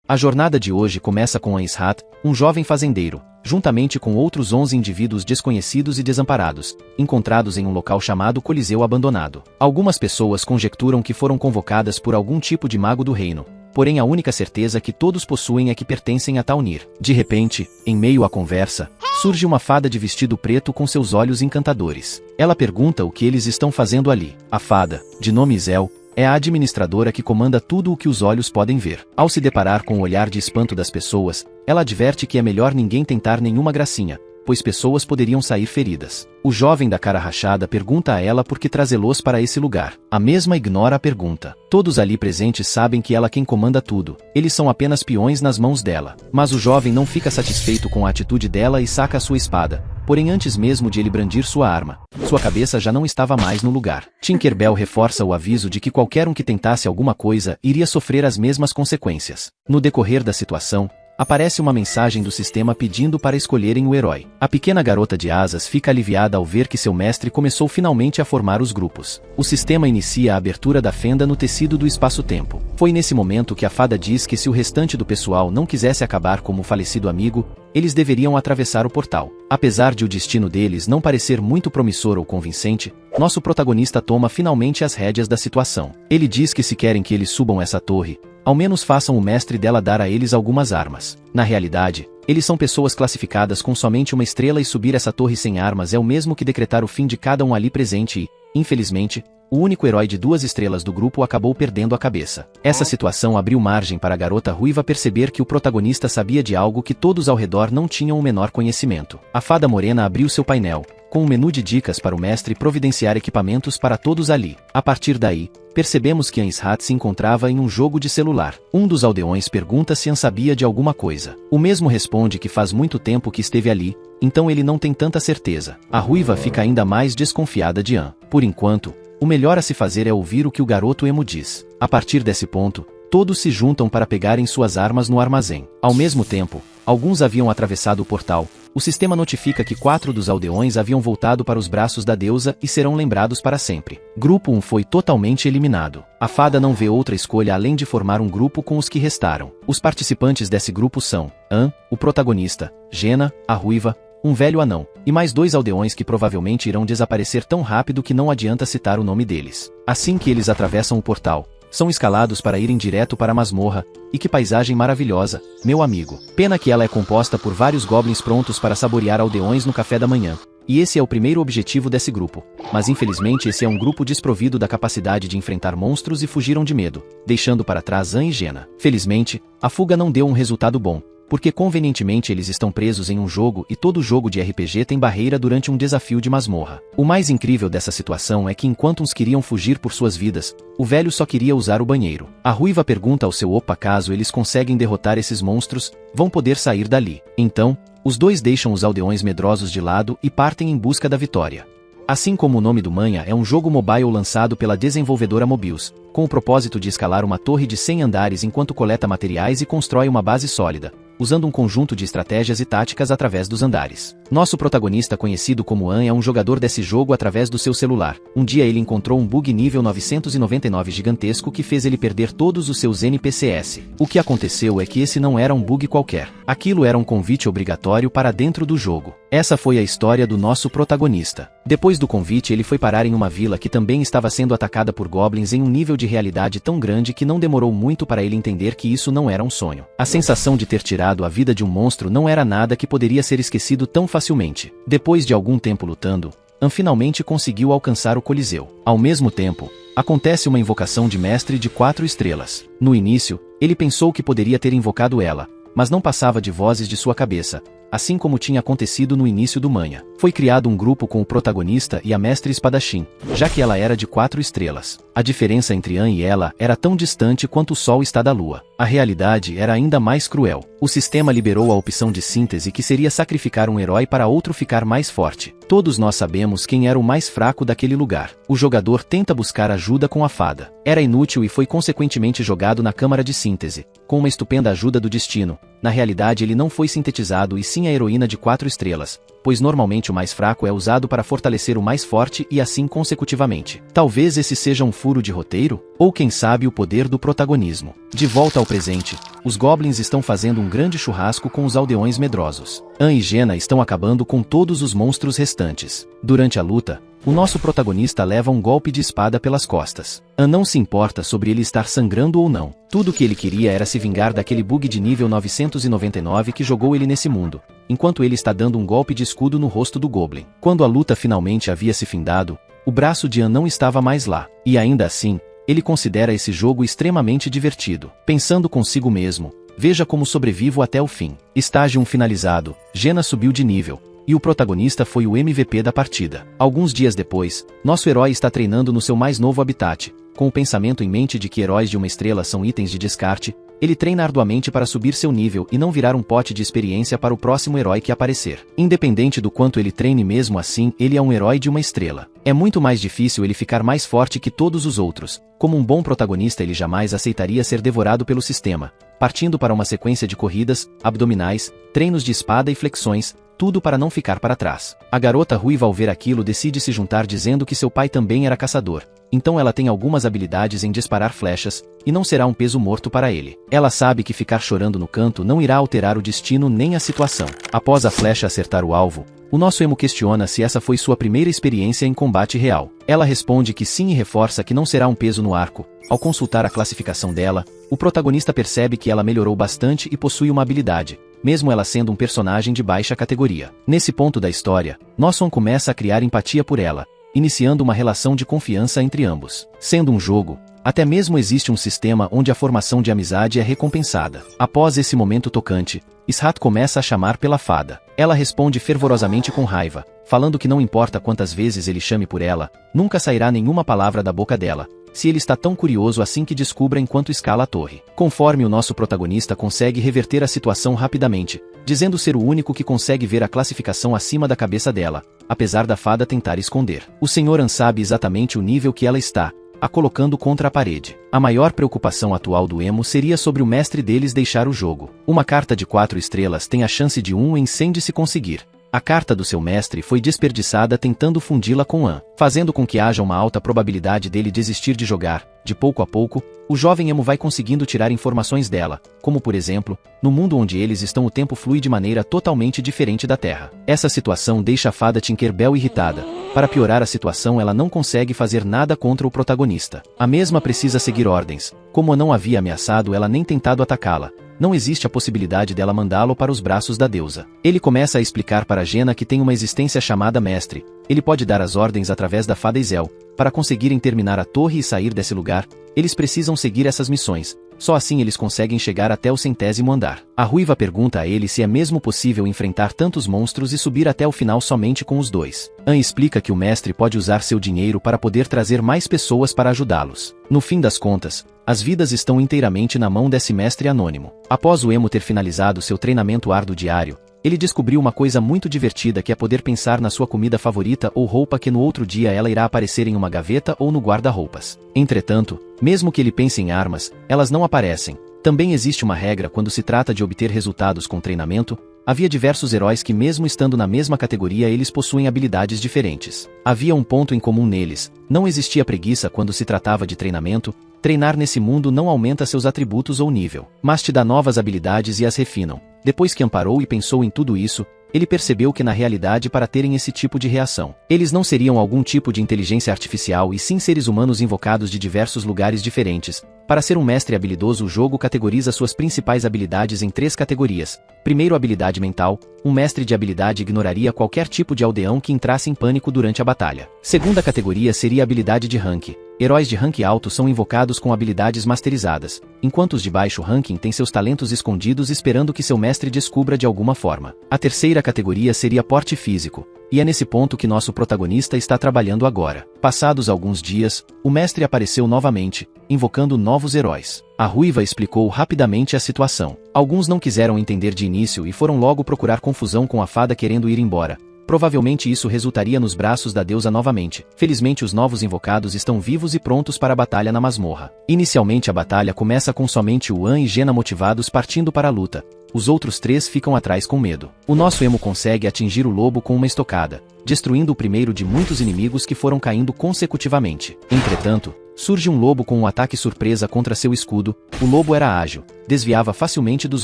A jornada de hoje começa com Anshat, um jovem fazendeiro, juntamente com outros 11 indivíduos desconhecidos e desamparados, encontrados em um local chamado Coliseu Abandonado. Algumas pessoas conjecturam que foram convocadas por algum tipo de mago do reino, porém a única certeza que todos possuem é que pertencem a Taunir. De repente, em meio à conversa, surge uma fada de vestido preto com seus olhos encantadores. Ela pergunta o que eles estão fazendo ali. A fada, de nome Zel, é a administradora que comanda tudo o que os olhos podem ver. Ao se deparar com o olhar de espanto das pessoas, ela adverte que é melhor ninguém tentar nenhuma gracinha, pois pessoas poderiam sair feridas. O jovem da cara rachada pergunta a ela por que trazê-los para esse lugar. A mesma ignora a pergunta. Todos ali presentes sabem que ela quem comanda tudo. Eles são apenas peões nas mãos dela. Mas o jovem não fica satisfeito com a atitude dela e saca a sua espada. Porém, antes mesmo de ele brandir sua arma, sua cabeça já não estava mais no lugar. Tinkerbell reforça o aviso de que qualquer um que tentasse alguma coisa iria sofrer as mesmas consequências. No decorrer da situação, aparece uma mensagem do sistema pedindo para escolherem o herói. A pequena garota de asas fica aliviada ao ver que seu mestre começou finalmente a formar os grupos. O sistema inicia a abertura da fenda no tecido do espaço-tempo. Foi nesse momento que a fada diz que se o restante do pessoal não quisesse acabar como o falecido amigo, eles deveriam atravessar o portal. Apesar de o destino deles não parecer muito promissor ou convincente, nosso protagonista toma finalmente as rédeas da situação. Ele diz que se querem que eles subam essa torre, ao menos façam o mestre dela dar a eles algumas armas. Na realidade, eles são pessoas classificadas com somente uma estrela e subir essa torre sem armas é o mesmo que decretar o fim de cada um ali presente e, infelizmente, o único herói de 2 estrelas do grupo acabou perdendo a cabeça. Essa situação abriu margem para a garota ruiva perceber que o protagonista sabia de algo que todos ao redor não tinham o menor conhecimento. A fada morena abriu seu painel, com um menu de dicas para o mestre providenciar equipamentos para todos ali. A partir daí, percebemos que Anshat se encontrava em um jogo de celular. Um dos aldeões pergunta se An sabia de alguma coisa. O mesmo responde que faz muito tempo que esteve ali, então ele não tem tanta certeza. A ruiva fica ainda mais desconfiada de An. Por enquanto, o melhor a se fazer é ouvir o que o garoto emo diz. A partir desse ponto, todos se juntam para pegarem suas armas no armazém. Ao mesmo tempo, alguns haviam atravessado o portal. O sistema notifica que 4 dos aldeões haviam voltado para os braços da deusa e serão lembrados para sempre. Grupo 1 foi totalmente eliminado. A fada não vê outra escolha além de formar um grupo com os que restaram. Os participantes desse grupo são An, o protagonista, Jena, a ruiva, um velho anão, e mais 2 aldeões que provavelmente irão desaparecer tão rápido que não adianta citar o nome deles. Assim que eles atravessam o portal, são escalados para irem direto para a masmorra. E que paisagem maravilhosa, meu amigo. Pena que ela é composta por vários goblins prontos para saborear aldeões no café da manhã. E esse é o primeiro objetivo desse grupo. Mas infelizmente esse é um grupo desprovido da capacidade de enfrentar monstros e fugiram de medo, deixando para trás An e Jena. Felizmente, a fuga não deu um resultado bom, porque convenientemente eles estão presos em um jogo e todo jogo de RPG tem barreira durante um desafio de masmorra. O mais incrível dessa situação é que enquanto uns queriam fugir por suas vidas, o velho só queria usar o banheiro. A ruiva pergunta ao seu opa caso eles conseguem derrotar esses monstros, vão poder sair dali. Então, os 2 deixam os aldeões medrosos de lado e partem em busca da vitória. Assim como o nome do Manha é um jogo mobile lançado pela desenvolvedora Mobius, com o propósito de escalar uma torre de 100 andares enquanto coleta materiais e constrói uma base sólida, usando um conjunto de estratégias e táticas através dos andares. Nosso protagonista conhecido como An é um jogador desse jogo através do seu celular. Um dia ele encontrou um bug nível 999 gigantesco que fez ele perder todos os seus NPCs. O que aconteceu é que esse não era um bug qualquer. Aquilo era um convite obrigatório para dentro do jogo. Essa foi a história do nosso protagonista. Depois do convite ele foi parar em uma vila que também estava sendo atacada por goblins em um nível de realidade tão grande que não demorou muito para ele entender que isso não era um sonho. A sensação de ter tirado a vida de um monstro não era nada que poderia ser esquecido tão facilmente. Depois de algum tempo lutando, An finalmente conseguiu alcançar o Coliseu. Ao mesmo tempo, acontece uma invocação de mestre de 4 estrelas. No início, ele pensou que poderia ter invocado ela, mas não passava de vozes de sua cabeça, assim como tinha acontecido no início do Manha. Foi criado um grupo com o protagonista e a mestre espadachim, já que ela era de 4 estrelas. A diferença entre An e ela era tão distante quanto o Sol está da Lua. A realidade era ainda mais cruel. O sistema liberou a opção de síntese que seria sacrificar um herói para outro ficar mais forte. Todos nós sabemos quem era o mais fraco daquele lugar. O jogador tenta buscar ajuda com a fada. Era inútil e foi consequentemente jogado na câmara de síntese. Com uma estupenda ajuda do destino, na realidade ele não foi sintetizado e sim a heroína de 4 estrelas, pois normalmente o mais fraco é usado para fortalecer o mais forte e assim consecutivamente. Talvez esse seja um furo de roteiro? Ou quem sabe o poder do protagonismo. De volta ao presente, os goblins estão fazendo um grande churrasco com os aldeões medrosos. Ann e Jenna estão acabando com todos os monstros restantes. Durante a luta, o nosso protagonista leva um golpe de espada pelas costas. Ann não se importa sobre ele estar sangrando ou não. Tudo que ele queria era se vingar daquele bug de nível 999 que jogou ele nesse mundo, enquanto ele está dando um golpe de escudo no rosto do Goblin. Quando a luta finalmente havia se findado, o braço de Ann não estava mais lá. E ainda assim, ele considera esse jogo extremamente divertido. Pensando consigo mesmo, veja como sobrevivo até o fim. Estágio 1 finalizado, Jenna subiu de nível, e o protagonista foi o MVP da partida. Alguns dias depois, nosso herói está treinando no seu mais novo habitat. Com o pensamento em mente de que heróis de uma estrela são itens de descarte, ele treina arduamente para subir seu nível e não virar um pote de experiência para o próximo herói que aparecer. Independente do quanto ele treine, mesmo assim, ele é um herói de uma estrela. É muito mais difícil ele ficar mais forte que todos os outros. Como um bom protagonista, ele jamais aceitaria ser devorado pelo sistema, partindo para uma sequência de corridas, abdominais, treinos de espada e flexões, tudo para não ficar para trás. A garota ruiva, ao ver aquilo, decide se juntar, dizendo que seu pai também era caçador. Então ela tem algumas habilidades em disparar flechas, e não será um peso morto para ele. Ela sabe que ficar chorando no canto não irá alterar o destino nem a situação. Após a flecha acertar o alvo, o nosso emo questiona se essa foi sua primeira experiência em combate real. Ela responde que sim e reforça que não será um peso no arco. Ao consultar a classificação dela, o protagonista percebe que ela melhorou bastante e possui uma habilidade, mesmo ela sendo um personagem de baixa categoria. Nesse ponto da história, Nosson começa a criar empatia por ela, iniciando uma relação de confiança entre ambos. Sendo um jogo, até mesmo existe um sistema onde a formação de amizade é recompensada. Após esse momento tocante, Shat começa a chamar pela fada. Ela responde fervorosamente com raiva, falando que não importa quantas vezes ele chame por ela, nunca sairá nenhuma palavra da boca dela, se ele está tão curioso assim que descubra enquanto escala a torre. Conforme o nosso protagonista consegue reverter a situação rapidamente, dizendo ser o único que consegue ver a classificação acima da cabeça dela, apesar da fada tentar esconder. O Sr. An sabe exatamente o nível que ela está, a colocando contra a parede. A maior preocupação atual do emo seria sobre o mestre deles deixar o jogo. Uma carta de 4 estrelas tem a chance de 1 em 100 de se conseguir. A carta do seu mestre foi desperdiçada tentando fundi-la com An, fazendo com que haja uma alta probabilidade dele desistir de jogar. De pouco a pouco, o jovem emo vai conseguindo tirar informações dela, como por exemplo, no mundo onde eles estão o tempo flui de maneira totalmente diferente da Terra. Essa situação deixa a fada Tinkerbell irritada. Para piorar a situação, ela não consegue fazer nada contra o protagonista. A mesma precisa seguir ordens. Como An não havia ameaçado ela nem tentado atacá-la, não existe a possibilidade dela mandá-lo para os braços da deusa. Ele começa a explicar para Jenna que tem uma existência chamada mestre. Ele pode dar as ordens através da fada Isel. Para conseguirem terminar a torre e sair desse lugar, eles precisam seguir essas missões. Só assim eles conseguem chegar até o 100º andar. A ruiva pergunta a ele se é mesmo possível enfrentar tantos monstros e subir até o final somente com os dois. An explica que o mestre pode usar seu dinheiro para poder trazer mais pessoas para ajudá-los. No fim das contas, as vidas estão inteiramente na mão desse mestre anônimo. Após o emo ter finalizado seu treinamento árduo diário, ele descobriu uma coisa muito divertida, que é poder pensar na sua comida favorita ou roupa que no outro dia ela irá aparecer em uma gaveta ou no guarda-roupas. Entretanto, mesmo que ele pense em armas, elas não aparecem. Também existe uma regra quando se trata de obter resultados com treinamento. Havia diversos heróis que, mesmo estando na mesma categoria, eles possuem habilidades diferentes. Havia um ponto em comum neles: não existia preguiça quando se tratava de treinamento. Treinar nesse mundo não aumenta seus atributos ou nível, mas te dá novas habilidades e as refinam. Depois que amparou e pensou em tudo isso, ele percebeu que na realidade, para terem esse tipo de reação, eles não seriam algum tipo de inteligência artificial e sim seres humanos invocados de diversos lugares diferentes. Para ser um mestre habilidoso, o jogo categoriza suas principais habilidades em 3 categorias. Primeiro, habilidade mental. Um mestre de habilidade ignoraria qualquer tipo de aldeão que entrasse em pânico durante a batalha. Segunda categoria seria habilidade de rank. Heróis de rank alto são invocados com habilidades masterizadas, enquanto os de baixo ranking têm seus talentos escondidos esperando que seu mestre descubra de alguma forma. A terceira categoria seria porte físico, e é nesse ponto que nosso protagonista está trabalhando agora. Passados alguns dias, o mestre apareceu novamente, invocando novos heróis. A ruiva explicou rapidamente a situação. Alguns não quiseram entender de início e foram logo procurar confusão com a fada querendo ir embora. Provavelmente isso resultaria nos braços da deusa novamente. Felizmente os novos invocados estão vivos e prontos para a batalha na masmorra. Inicialmente a batalha começa com somente o An e Jenna motivados partindo para a luta, os outros 3 ficam atrás com medo. O nosso emo consegue atingir o lobo com uma estocada, destruindo o primeiro de muitos inimigos que foram caindo consecutivamente. Entretanto, surge um lobo com um ataque surpresa contra seu escudo. O lobo era ágil, desviava facilmente dos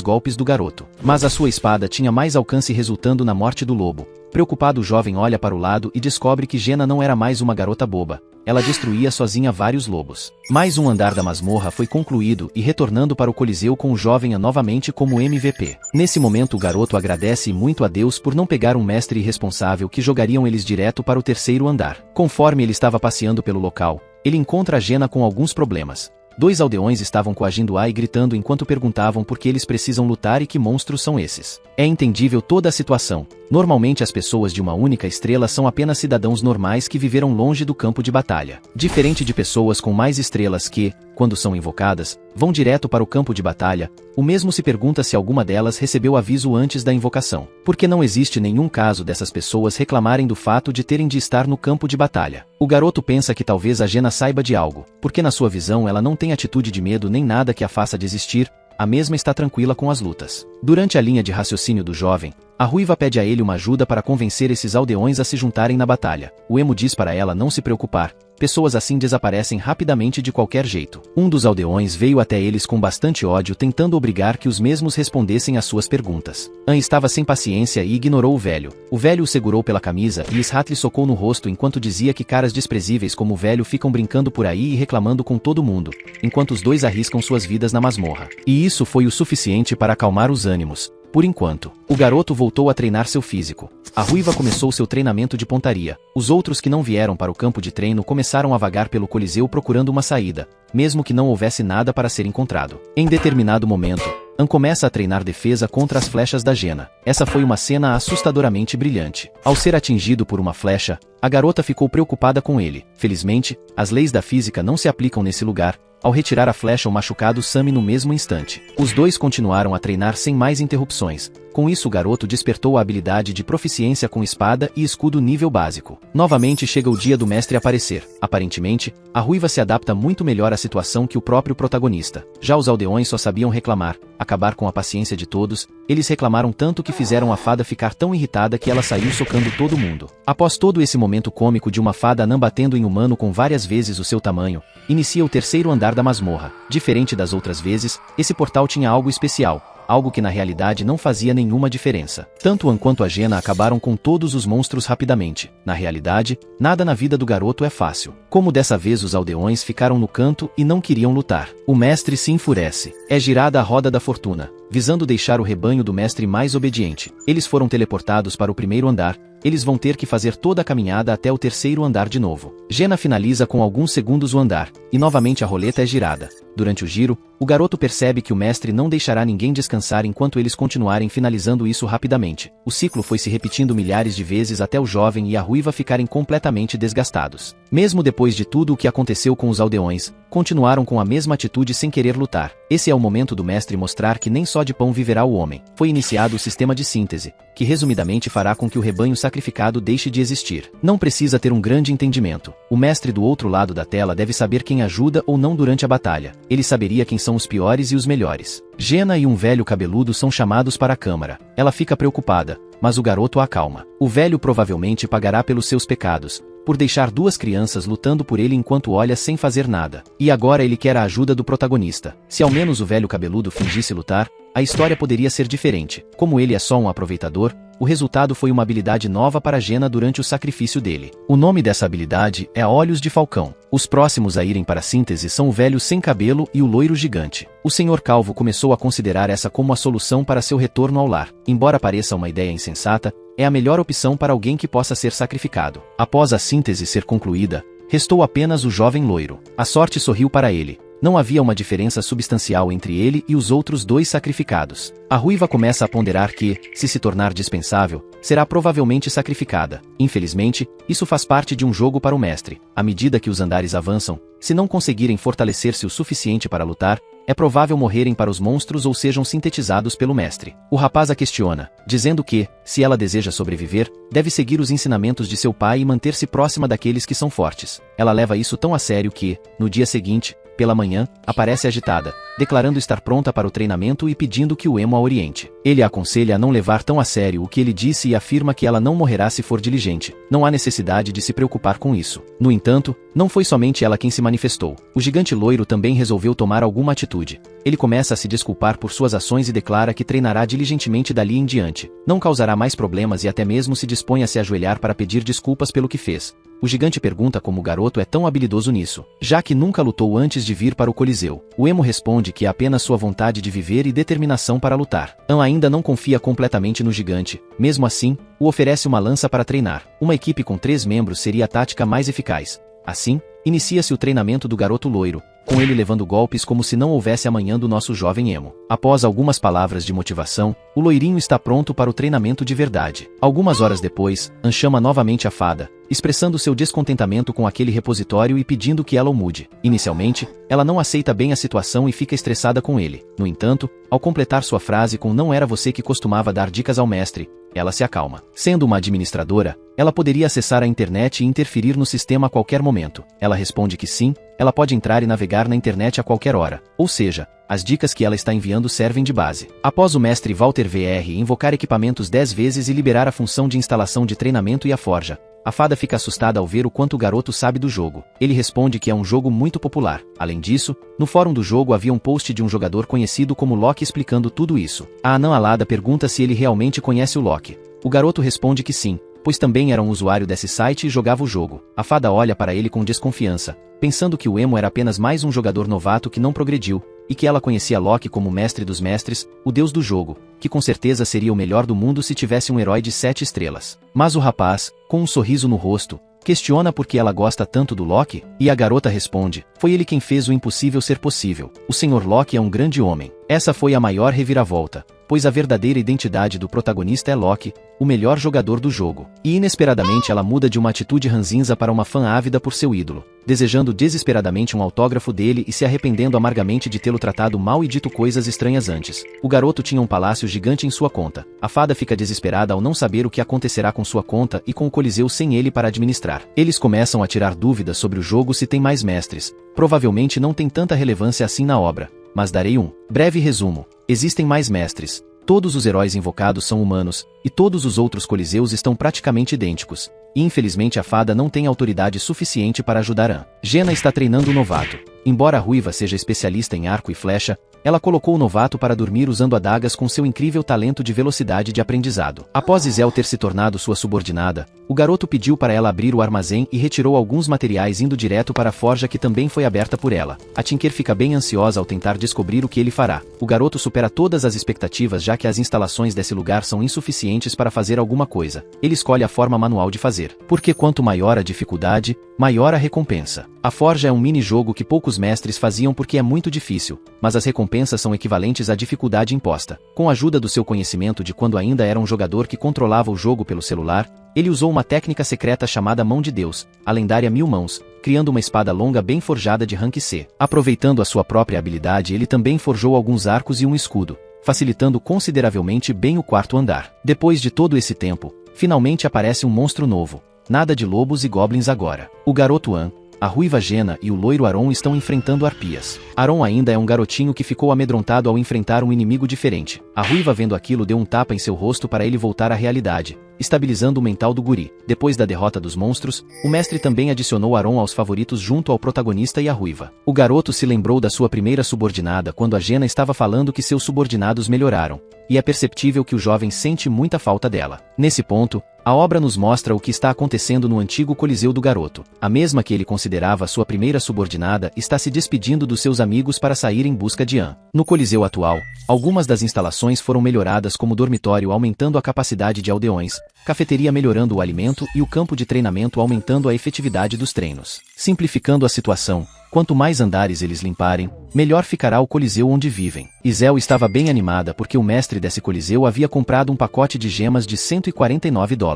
golpes do garoto. Mas a sua espada tinha mais alcance, resultando na morte do lobo. Preocupado, o jovem olha para o lado e descobre que Jenna não era mais uma garota boba. Ela destruía sozinha vários lobos. Mais um andar da masmorra foi concluído e retornando para o Coliseu com o jovem novamente como MVP. Nesse momento o garoto agradece muito a Deus por não pegar um mestre irresponsável que jogariam eles direto para o 3º andar. Conforme ele estava passeando pelo local, ele encontra a Jenna com alguns problemas. 2 aldeões estavam coagindo-a e gritando enquanto perguntavam por que eles precisam lutar e que monstros são esses. É entendível toda a situação. Normalmente as pessoas de uma única estrela são apenas cidadãos normais que viveram longe do campo de batalha. Diferente de pessoas com mais estrelas que, quando são invocadas, vão direto para o campo de batalha, o mesmo se pergunta se alguma delas recebeu aviso antes da invocação. Porque não existe nenhum caso dessas pessoas reclamarem do fato de terem de estar no campo de batalha. O garoto pensa que talvez a Jenna saiba de algo, porque na sua visão ela não tem atitude de medo nem nada que a faça desistir, a mesma está tranquila com as lutas. Durante a linha de raciocínio do jovem, a ruiva pede a ele uma ajuda para convencer esses aldeões a se juntarem na batalha. O emo diz para ela não se preocupar, pessoas assim desaparecem rapidamente de qualquer jeito. Um dos aldeões veio até eles com bastante ódio, tentando obrigar que os mesmos respondessem às suas perguntas. An estava sem paciência e ignorou o velho. O velho o segurou pela camisa e Ishat lhe socou no rosto enquanto dizia que caras desprezíveis como o velho ficam brincando por aí e reclamando com todo mundo, enquanto os dois arriscam suas vidas na masmorra. E isso foi o suficiente para acalmar os ânimos. Por enquanto, o garoto voltou a treinar seu físico. A ruiva começou seu treinamento de pontaria. Os outros que não vieram para o campo de treino começaram a vagar pelo Coliseu procurando uma saída, mesmo que não houvesse nada para ser encontrado. Em determinado momento, An começa a treinar defesa contra as flechas da Jenna. Essa foi uma cena assustadoramente brilhante. Ao ser atingido por uma flecha, a garota ficou preocupada com ele. Felizmente, as leis da física não se aplicam nesse lugar. Ao retirar a flecha, o machucado some no mesmo instante. Os dois continuaram a treinar sem mais interrupções. Com isso, o garoto despertou a habilidade de proficiência com espada e escudo nível básico. Novamente chega o dia do mestre aparecer. Aparentemente, a ruiva se adapta muito melhor à situação que o próprio protagonista. Já os aldeões só sabiam reclamar, acabar com a paciência de todos. Eles reclamaram tanto que fizeram a fada ficar tão irritada que ela saiu socando todo mundo. Após todo esse momento cômico de uma fada anã batendo em humano com várias vezes o seu tamanho, inicia o 3º andar da masmorra. Diferente das outras vezes, esse portal tinha algo especial. Algo que na realidade não fazia nenhuma diferença. Tanto An quanto a Jenna acabaram com todos os monstros rapidamente. Na realidade, nada na vida do garoto é fácil. Como dessa vez os aldeões ficaram no canto e não queriam lutar. O mestre se enfurece. É girada a roda da fortuna, visando deixar o rebanho do mestre mais obediente. Eles foram teleportados para o 1º andar. Eles vão ter que fazer toda a caminhada até o 3º andar de novo. Jenna finaliza com alguns segundos o andar, e novamente a roleta é girada. Durante o giro, o garoto percebe que o mestre não deixará ninguém descansar enquanto eles continuarem finalizando isso rapidamente. O ciclo foi se repetindo milhares de vezes até o jovem e a ruiva ficarem completamente desgastados. Mesmo depois de tudo o que aconteceu com os aldeões, continuaram com a mesma atitude sem querer lutar. Esse é o momento do mestre mostrar que nem só de pão viverá o homem. Foi iniciado o sistema de síntese, que resumidamente fará com que o rebanho sacrificado deixe de existir. Não precisa ter um grande entendimento. O mestre do outro lado da tela deve saber quem ajuda ou não durante a batalha. Ele saberia quem são os piores e os melhores. Jenna e um velho cabeludo são chamados para a câmara. Ela fica preocupada, mas o garoto a acalma. O velho provavelmente pagará pelos seus pecados, por deixar 2 crianças lutando por ele enquanto olha sem fazer nada. E agora ele quer a ajuda do protagonista. Se ao menos o velho cabeludo fingisse lutar, a história poderia ser diferente. Como ele é só um aproveitador, o resultado foi uma habilidade nova para Jenna durante o sacrifício dele. O nome dessa habilidade é Olhos de Falcão. Os próximos a irem para a síntese são o velho sem cabelo e o loiro gigante. O Senhor Calvo começou a considerar essa como a solução para seu retorno ao lar. Embora pareça uma ideia insensata, é a melhor opção para alguém que possa ser sacrificado. Após a síntese ser concluída, restou apenas o jovem loiro. A sorte sorriu para ele. Não havia uma diferença substancial entre ele e os outros 2 sacrificados. A ruiva começa a ponderar que, se tornar dispensável, será provavelmente sacrificada. Infelizmente, isso faz parte de um jogo para o mestre. À medida que os andares avançam, se não conseguirem fortalecer-se o suficiente para lutar, é provável morrerem para os monstros ou sejam sintetizados pelo mestre. O rapaz a questiona, dizendo que, se ela deseja sobreviver, deve seguir os ensinamentos de seu pai e manter-se próxima daqueles que são fortes. Ela leva isso tão a sério que, no dia seguinte, pela manhã, aparece agitada, declarando estar pronta para o treinamento e pedindo que o emo a oriente. Ele a aconselha a não levar tão a sério o que ele disse e afirma que ela não morrerá se for diligente. Não há necessidade de se preocupar com isso. No entanto, não foi somente ela quem se manifestou. O gigante loiro também resolveu tomar alguma atitude. Ele começa a se desculpar por suas ações e declara que treinará diligentemente dali em diante. Não causará mais problemas e até mesmo se dispõe a se ajoelhar para pedir desculpas pelo que fez. O gigante pergunta como o garoto é tão habilidoso nisso, já que nunca lutou antes de vir para o Coliseu. O emo responde que é apenas sua vontade de viver e determinação para lutar. An ainda não confia completamente no gigante, mesmo assim, o oferece uma lança para treinar. Uma equipe com 3 membros seria a tática mais eficaz. Assim, inicia-se o treinamento do garoto loiro, com ele levando golpes como se não houvesse amanhã do nosso jovem emo. Após algumas palavras de motivação, o loirinho está pronto para o treinamento de verdade. Algumas horas depois, An chama novamente a fada, expressando seu descontentamento com aquele repositório e pedindo que ela o mude. Inicialmente, ela não aceita bem a situação e fica estressada com ele. No entanto, ao completar sua frase com "não era você que costumava dar dicas ao mestre", ela se acalma. Sendo uma administradora, ela poderia acessar a internet e interferir no sistema a qualquer momento. Ela responde que sim, ela pode entrar e navegar na internet a qualquer hora. Ou seja, as dicas que ela está enviando servem de base. Após o mestre Walter VR invocar equipamentos 10 vezes e liberar a função de instalação de treinamento e a forja, a fada fica assustada ao ver o quanto o garoto sabe do jogo. Ele responde que é um jogo muito popular. Além disso, no fórum do jogo havia um post de um jogador conhecido como Loki explicando tudo isso. A anã alada pergunta se ele realmente conhece o Loki. O garoto responde que sim, pois também era um usuário desse site e jogava o jogo. A fada olha para ele com desconfiança, pensando que o emo era apenas mais um jogador novato que não progrediu, e que ela conhecia Loki como mestre dos mestres, o deus do jogo, que com certeza seria o melhor do mundo se tivesse um herói de 7 estrelas. Mas o rapaz, com um sorriso no rosto, questiona por que ela gosta tanto do Loki, e a garota responde: foi ele quem fez o impossível ser possível. O Sr. Loki é um grande homem. Essa foi a maior reviravolta, pois a verdadeira identidade do protagonista é Loki, o melhor jogador do jogo. E inesperadamente ela muda de uma atitude ranzinza para uma fã ávida por seu ídolo, desejando desesperadamente um autógrafo dele e se arrependendo amargamente de tê-lo tratado mal e dito coisas estranhas antes. O garoto tinha um palácio gigante em sua conta. A fada fica desesperada ao não saber o que acontecerá com sua conta e com o Coliseu sem ele para administrar. Eles começam a tirar dúvidas sobre o jogo se tem mais mestres. Provavelmente não tem tanta relevância assim na obra, mas darei um breve resumo. Existem mais mestres. Todos os heróis invocados são humanos, e todos os outros coliseus estão praticamente idênticos. E infelizmente a fada não tem autoridade suficiente para ajudar An. Jena está treinando o novato. Embora a ruiva seja especialista em arco e flecha, ela colocou o novato para dormir usando adagas com seu incrível talento de velocidade de aprendizado. Após Isel ter se tornado sua subordinada, o garoto pediu para ela abrir o armazém e retirou alguns materiais indo direto para a forja que também foi aberta por ela. A Tinker fica bem ansiosa ao tentar descobrir o que ele fará. O garoto supera todas as expectativas já que as instalações desse lugar são insuficientes para fazer alguma coisa. Ele escolhe a forma manual de fazer, porque quanto maior a dificuldade, maior a recompensa. A forja é um mini-jogo que poucos mestres faziam porque é muito difícil, mas as recompensas são equivalentes à dificuldade imposta. Com a ajuda do seu conhecimento de quando ainda era um jogador que controlava o jogo pelo celular, ele usou uma técnica secreta chamada Mão de Deus, a lendária Mil Mãos, criando uma espada longa bem forjada de rank C. Aproveitando a sua própria habilidade, ele também forjou alguns arcos e um escudo, facilitando consideravelmente bem o quarto andar. Depois de todo esse tempo, finalmente aparece um monstro novo. Nada de lobos e goblins agora. O garoto An, a ruiva Jena e o loiro Aron estão enfrentando arpias. Aron ainda é um garotinho que ficou amedrontado ao enfrentar um inimigo diferente. A ruiva vendo aquilo deu um tapa em seu rosto para ele voltar à realidade, estabilizando o mental do guri. Depois da derrota dos monstros, o mestre também adicionou Aron aos favoritos junto ao protagonista e a ruiva. O garoto se lembrou da sua primeira subordinada quando a Jena estava falando que seus subordinados melhoraram, e é perceptível que o jovem sente muita falta dela. Nesse ponto, a obra nos mostra o que está acontecendo no antigo coliseu do garoto. A mesma que ele considerava sua primeira subordinada está se despedindo dos seus amigos para sair em busca de An. No coliseu atual, algumas das instalações foram melhoradas como dormitório aumentando a capacidade de aldeões, cafeteria melhorando o alimento e o campo de treinamento aumentando a efetividade dos treinos. Simplificando a situação, quanto mais andares eles limparem, melhor ficará o coliseu onde vivem. Isel estava bem animada porque o mestre desse coliseu havia comprado um pacote de gemas de $149.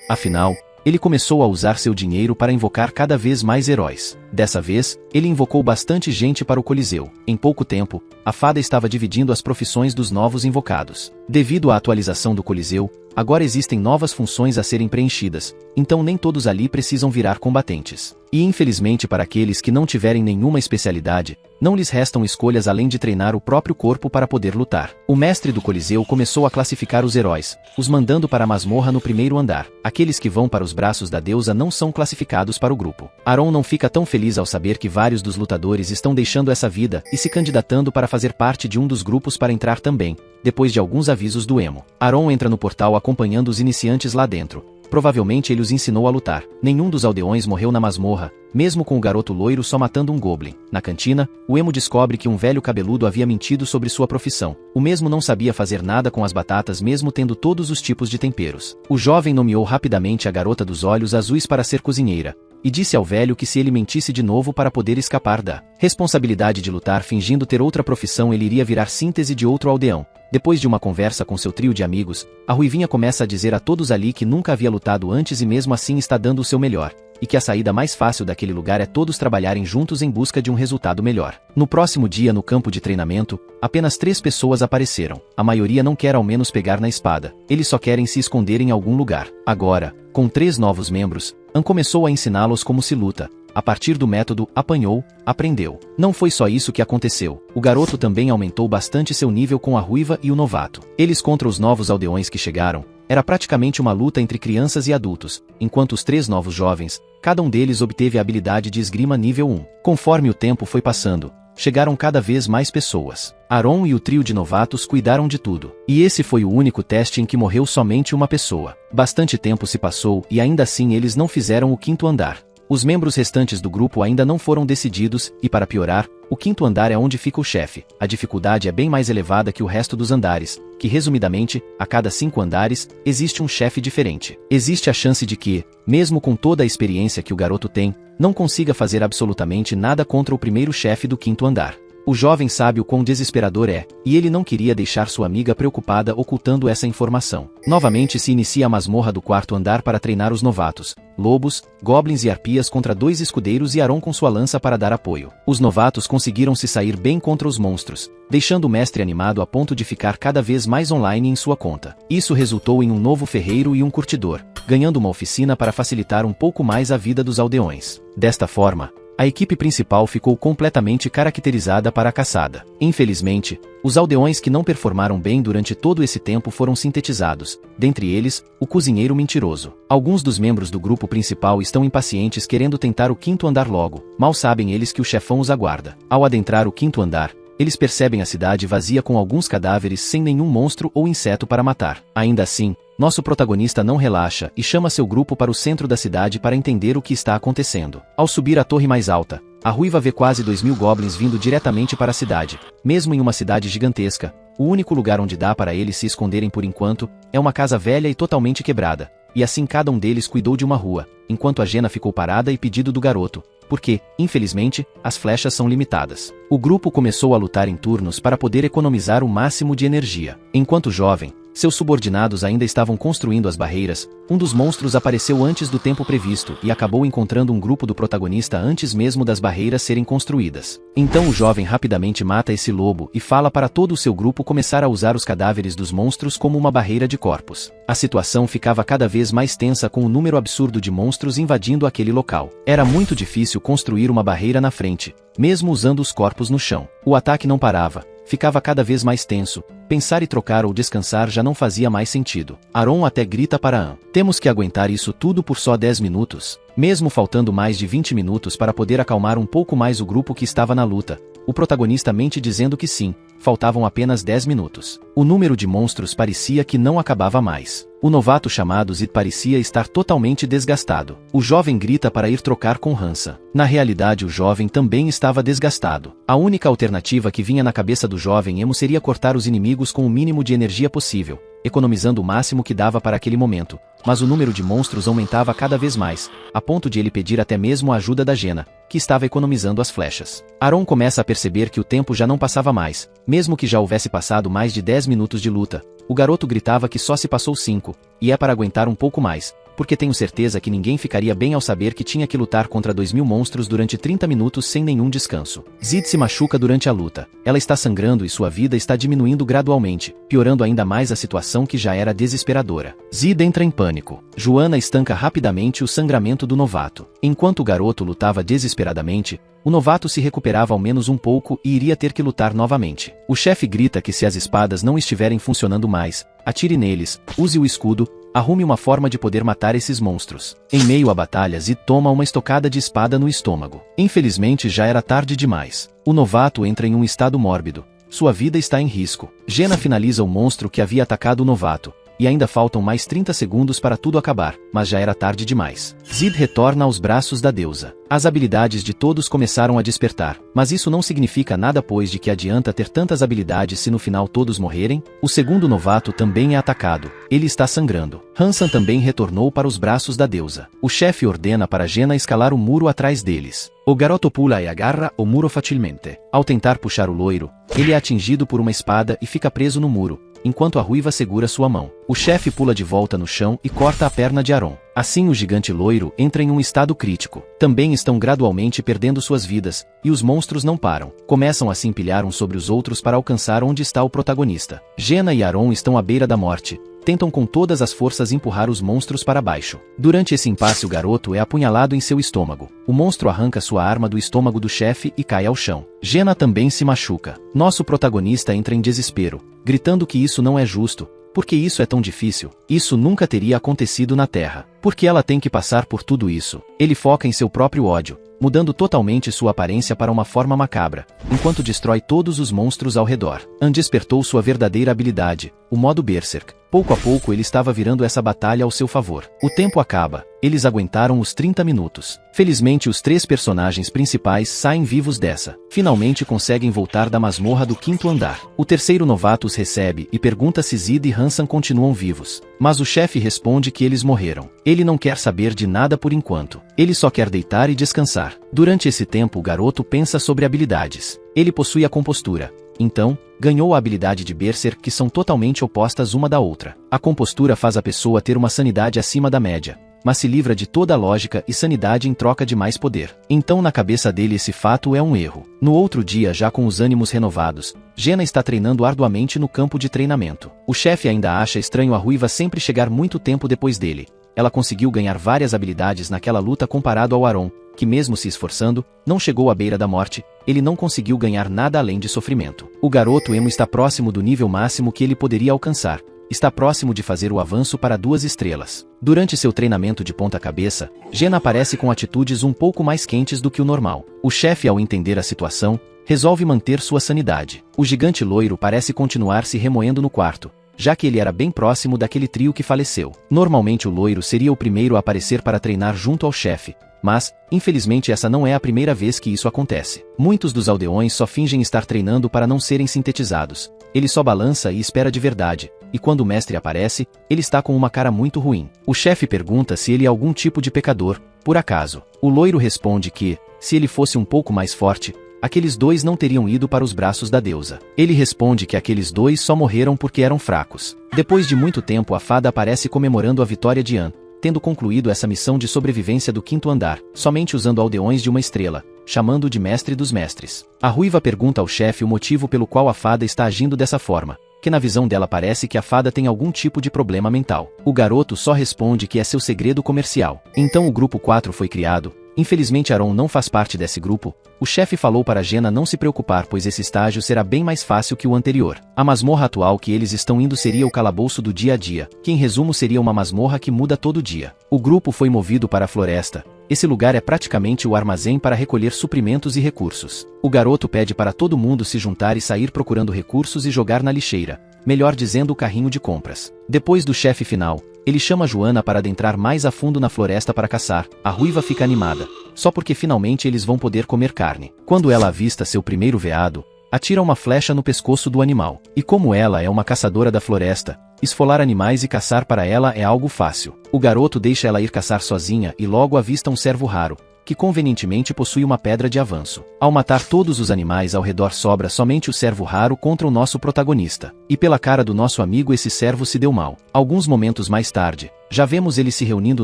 Afinal, ele começou a usar seu dinheiro para invocar cada vez mais heróis. Dessa vez, ele invocou bastante gente para o coliseu. Em pouco tempo, a fada estava dividindo as profissões dos novos invocados. Devido à atualização do coliseu, agora existem novas funções a serem preenchidas, então nem todos ali precisam virar combatentes. E infelizmente para aqueles que não tiverem nenhuma especialidade, não lhes restam escolhas além de treinar o próprio corpo para poder lutar. O mestre do Coliseu começou a classificar os heróis, os mandando para a masmorra no primeiro andar. Aqueles que vão para os braços da deusa não são classificados para o grupo. Aron não fica tão feliz ao saber que vários dos lutadores estão deixando essa vida e se candidatando para fazer parte de um dos grupos para entrar também, depois de alguns avisos do emo. Aron entra no portal acompanhando os iniciantes lá dentro. Provavelmente ele os ensinou a lutar. Nenhum dos aldeões morreu na masmorra, mesmo com o garoto loiro só matando um goblin. Na cantina, o emo descobre que um velho cabeludo havia mentido sobre sua profissão. O mesmo não sabia fazer nada com as batatas mesmo tendo todos os tipos de temperos. O jovem nomeou rapidamente a garota dos olhos azuis para ser cozinheira, e disse ao velho que se ele mentisse de novo para poder escapar da responsabilidade de lutar fingindo ter outra profissão ele iria virar síntese de outro aldeão. Depois de uma conversa com seu trio de amigos, a Ruivinha começa a dizer a todos ali que nunca havia lutado antes e mesmo assim está dando o seu melhor, e que a saída mais fácil daquele lugar é todos trabalharem juntos em busca de um resultado melhor. No próximo dia no campo de treinamento, apenas 3 pessoas apareceram. A maioria não quer ao menos pegar na espada, eles só querem se esconder em algum lugar. Agora, com 3 novos membros, An começou a ensiná-los como se luta. A partir do método apanhou, aprendeu. Não foi só isso que aconteceu. O garoto também aumentou bastante seu nível com a ruiva e o novato. Eles contra os novos aldeões que chegaram. Era praticamente uma luta entre crianças e adultos, enquanto os 3 novos jovens, cada um deles obteve a habilidade de esgrima nível 1. Conforme o tempo foi passando, chegaram cada vez mais pessoas. Aron e o trio de novatos cuidaram de tudo. E esse foi o único teste em que morreu somente uma pessoa. Bastante tempo se passou e ainda assim eles não fizeram o 5º andar. Os membros restantes do grupo ainda não foram decididos, e para piorar, o 5º andar é onde fica o chefe. A dificuldade é bem mais elevada que o resto dos andares, que resumidamente, a cada 5 andares, existe um chefe diferente. Existe a chance de que, mesmo com toda a experiência que o garoto tem, não consiga fazer absolutamente nada contra o primeiro chefe do 5º andar. O jovem sabe o quão desesperador é, e ele não queria deixar sua amiga preocupada ocultando essa informação. Novamente se inicia a masmorra do 4º andar para treinar os novatos, lobos, goblins e arpias contra 2 escudeiros e Aron com sua lança para dar apoio. Os novatos conseguiram se sair bem contra os monstros, deixando o mestre animado a ponto de ficar cada vez mais online em sua conta. Isso resultou em um novo ferreiro e um curtidor, ganhando uma oficina para facilitar um pouco mais a vida dos aldeões. Desta forma, a equipe principal ficou completamente caracterizada para a caçada. Infelizmente, os aldeões que não performaram bem durante todo esse tempo foram sintetizados, dentre eles, o cozinheiro mentiroso. Alguns dos membros do grupo principal estão impacientes querendo tentar o 5º andar logo, mal sabem eles que o chefão os aguarda. Ao adentrar o 5º andar, eles percebem a cidade vazia com alguns cadáveres sem nenhum monstro ou inseto para matar. Ainda assim, nosso protagonista não relaxa e chama seu grupo para o centro da cidade para entender o que está acontecendo. Ao subir a torre mais alta, a ruiva vê quase 2000 goblins vindo diretamente para a cidade. Mesmo em uma cidade gigantesca, o único lugar onde dá para eles se esconderem por enquanto, é uma casa velha e totalmente quebrada. E assim cada um deles cuidou de uma rua, enquanto a Jena ficou parada e pedido do garoto, porque, infelizmente, as flechas são limitadas. O grupo começou a lutar em turnos para poder economizar o máximo de energia. Enquanto jovem, seus subordinados ainda estavam construindo as barreiras, um dos monstros apareceu antes do tempo previsto e acabou encontrando um grupo do protagonista antes mesmo das barreiras serem construídas. Então o jovem rapidamente mata esse lobo e fala para todo o seu grupo começar a usar os cadáveres dos monstros como uma barreira de corpos. A situação ficava cada vez mais tensa com o número absurdo de monstros invadindo aquele local. Era muito difícil construir uma barreira na frente, mesmo usando os corpos no chão. O ataque não parava. Ficava cada vez mais tenso, pensar e trocar ou descansar já não fazia mais sentido. Aron até grita para An: temos que aguentar isso tudo por só 10 minutos? Mesmo faltando mais de 20 minutos para poder acalmar um pouco mais o grupo que estava na luta, o protagonista mente dizendo que sim, faltavam apenas 10 minutos. O número de monstros parecia que não acabava mais. O novato chamado Zid parecia estar totalmente desgastado. O jovem grita para ir trocar com Hansa. Na realidade o jovem também estava desgastado. A única alternativa que vinha na cabeça do jovem emo seria cortar os inimigos com o mínimo de energia possível, economizando o máximo que dava para aquele momento, mas o número de monstros aumentava cada vez mais, a ponto de ele pedir até mesmo a ajuda da Jena, que estava economizando as flechas. Aron começa a perceber que o tempo já não passava mais, mesmo que já houvesse passado mais de 10 minutos de luta. O garoto gritava que só se passou 5, e é para aguentar um pouco mais, porque tenho certeza que ninguém ficaria bem ao saber que tinha que lutar contra 2000 monstros durante 30 minutos sem nenhum descanso. Zid se machuca durante a luta. Ela está sangrando e sua vida está diminuindo gradualmente, piorando ainda mais a situação que já era desesperadora. Zid entra em pânico. Joanna estanca rapidamente o sangramento do novato. Enquanto o garoto lutava desesperadamente, o novato se recuperava ao menos um pouco e iria ter que lutar novamente. O chefe grita que se as espadas não estiverem funcionando mais, atire neles, use o escudo, arrume uma forma de poder matar esses monstros. Em meio à batalha, Zid toma uma estocada de espada no estômago. Infelizmente já era tarde demais. O novato entra em um estado mórbido. Sua vida está em risco. Jenna finaliza o monstro que havia atacado o novato. E ainda faltam mais 30 segundos para tudo acabar, mas já era tarde demais. Zid retorna aos braços da deusa. As habilidades de todos começaram a despertar, mas isso não significa nada pois de que adianta ter tantas habilidades se no final todos morrerem? O segundo novato também é atacado. Ele está sangrando. Hansan também retornou para os braços da deusa. O chefe ordena para Jenna escalar o muro atrás deles. O garoto pula e agarra o muro facilmente. Ao tentar puxar o loiro, ele é atingido por uma espada e fica preso no muro, enquanto a ruiva segura sua mão. O chefe pula de volta no chão e corta a perna de Aron. Assim o gigante loiro entra em um estado crítico. Também estão gradualmente perdendo suas vidas, e os monstros não param. Começam a se empilhar uns sobre os outros para alcançar onde está o protagonista. Jenna e Aron estão à beira da morte. Tentam com todas as forças empurrar os monstros para baixo. Durante esse impasse o garoto é apunhalado em seu estômago. O monstro arranca sua arma do estômago do chefe e cai ao chão. Jenna também se machuca. Nosso protagonista entra em desespero, gritando que isso não é justo. Por que isso é tão difícil? Isso nunca teria acontecido na Terra. Por que ela tem que passar por tudo isso? Ele foca em seu próprio ódio, mudando totalmente sua aparência para uma forma macabra, enquanto destrói todos os monstros ao redor. An despertou sua verdadeira habilidade, o modo Berserk. Pouco a pouco ele estava virando essa batalha ao seu favor. O tempo acaba. Eles aguentaram os 30 minutos. Felizmente os 3 personagens principais saem vivos dessa. Finalmente conseguem voltar da masmorra do 5º andar. O terceiro novato os recebe e pergunta se Zid e Hansan continuam vivos. Mas o chefe responde que eles morreram. Ele não quer saber de nada por enquanto. Ele só quer deitar e descansar. Durante esse tempo o garoto pensa sobre habilidades. Ele possui a compostura. Então, ganhou a habilidade de Berserk, que são totalmente opostas uma da outra. A compostura faz a pessoa ter uma sanidade acima da média, mas se livra de toda a lógica e sanidade em troca de mais poder. Então na cabeça dele esse fato é um erro. No outro dia, já com os ânimos renovados, Jenna está treinando arduamente no campo de treinamento. O chefe ainda acha estranho a ruiva sempre chegar muito tempo depois dele. Ela conseguiu ganhar várias habilidades naquela luta comparado ao Aron, que mesmo se esforçando, não chegou à beira da morte. Ele não conseguiu ganhar nada além de sofrimento. O garoto emo está próximo do nível máximo que ele poderia alcançar. Está próximo de fazer o avanço para 2 estrelas. Durante seu treinamento de ponta-cabeça, Jenna aparece com atitudes um pouco mais quentes do que o normal. O chefe, ao entender a situação, resolve manter sua sanidade. O gigante loiro parece continuar se remoendo no quarto, já que ele era bem próximo daquele trio que faleceu. Normalmente o loiro seria o primeiro a aparecer para treinar junto ao chefe, mas, infelizmente essa não é a primeira vez que isso acontece. Muitos dos aldeões só fingem estar treinando para não serem sintetizados. Ele só balança e espera de verdade, e quando o mestre aparece, ele está com uma cara muito ruim. O chefe pergunta se ele é algum tipo de pecador, por acaso. O loiro responde que, se ele fosse um pouco mais forte, aqueles 2 não teriam ido para os braços da deusa. Ele responde que aqueles 2 só morreram porque eram fracos. Depois de muito tempo a fada aparece comemorando a vitória de An, tendo concluído essa missão de sobrevivência do 5º andar, somente usando aldeões de 1 estrela, chamando-o de mestre dos mestres. A ruiva pergunta ao chefe o motivo pelo qual a fada está agindo dessa forma, que na visão dela parece que a fada tem algum tipo de problema mental. O garoto só responde que é seu segredo comercial. Então o grupo 4 foi criado. Infelizmente Aron não faz parte desse grupo. O chefe falou para Jenna não se preocupar pois esse estágio será bem mais fácil que o anterior. A masmorra atual que eles estão indo seria o calabouço do dia a dia, que em resumo seria uma masmorra que muda todo dia. O grupo foi movido para a floresta. Esse lugar é praticamente o armazém para recolher suprimentos e recursos. O garoto pede para todo mundo se juntar e sair procurando recursos e jogar na lixeira, melhor dizendo o carrinho de compras. Depois do chefe final, ele chama Joanna para adentrar mais a fundo na floresta para caçar. A ruiva fica animada, só porque finalmente eles vão poder comer carne. Quando ela avista seu primeiro veado, atira uma flecha no pescoço do animal. E como ela é uma caçadora da floresta, esfolar animais e caçar para ela é algo fácil. O garoto deixa ela ir caçar sozinha e logo avista um cervo raro, que convenientemente possui uma pedra de avanço. Ao matar todos os animais ao redor sobra somente o servo raro contra o nosso protagonista. E pela cara do nosso amigo esse servo se deu mal. Alguns momentos mais tarde, já vemos ele se reunindo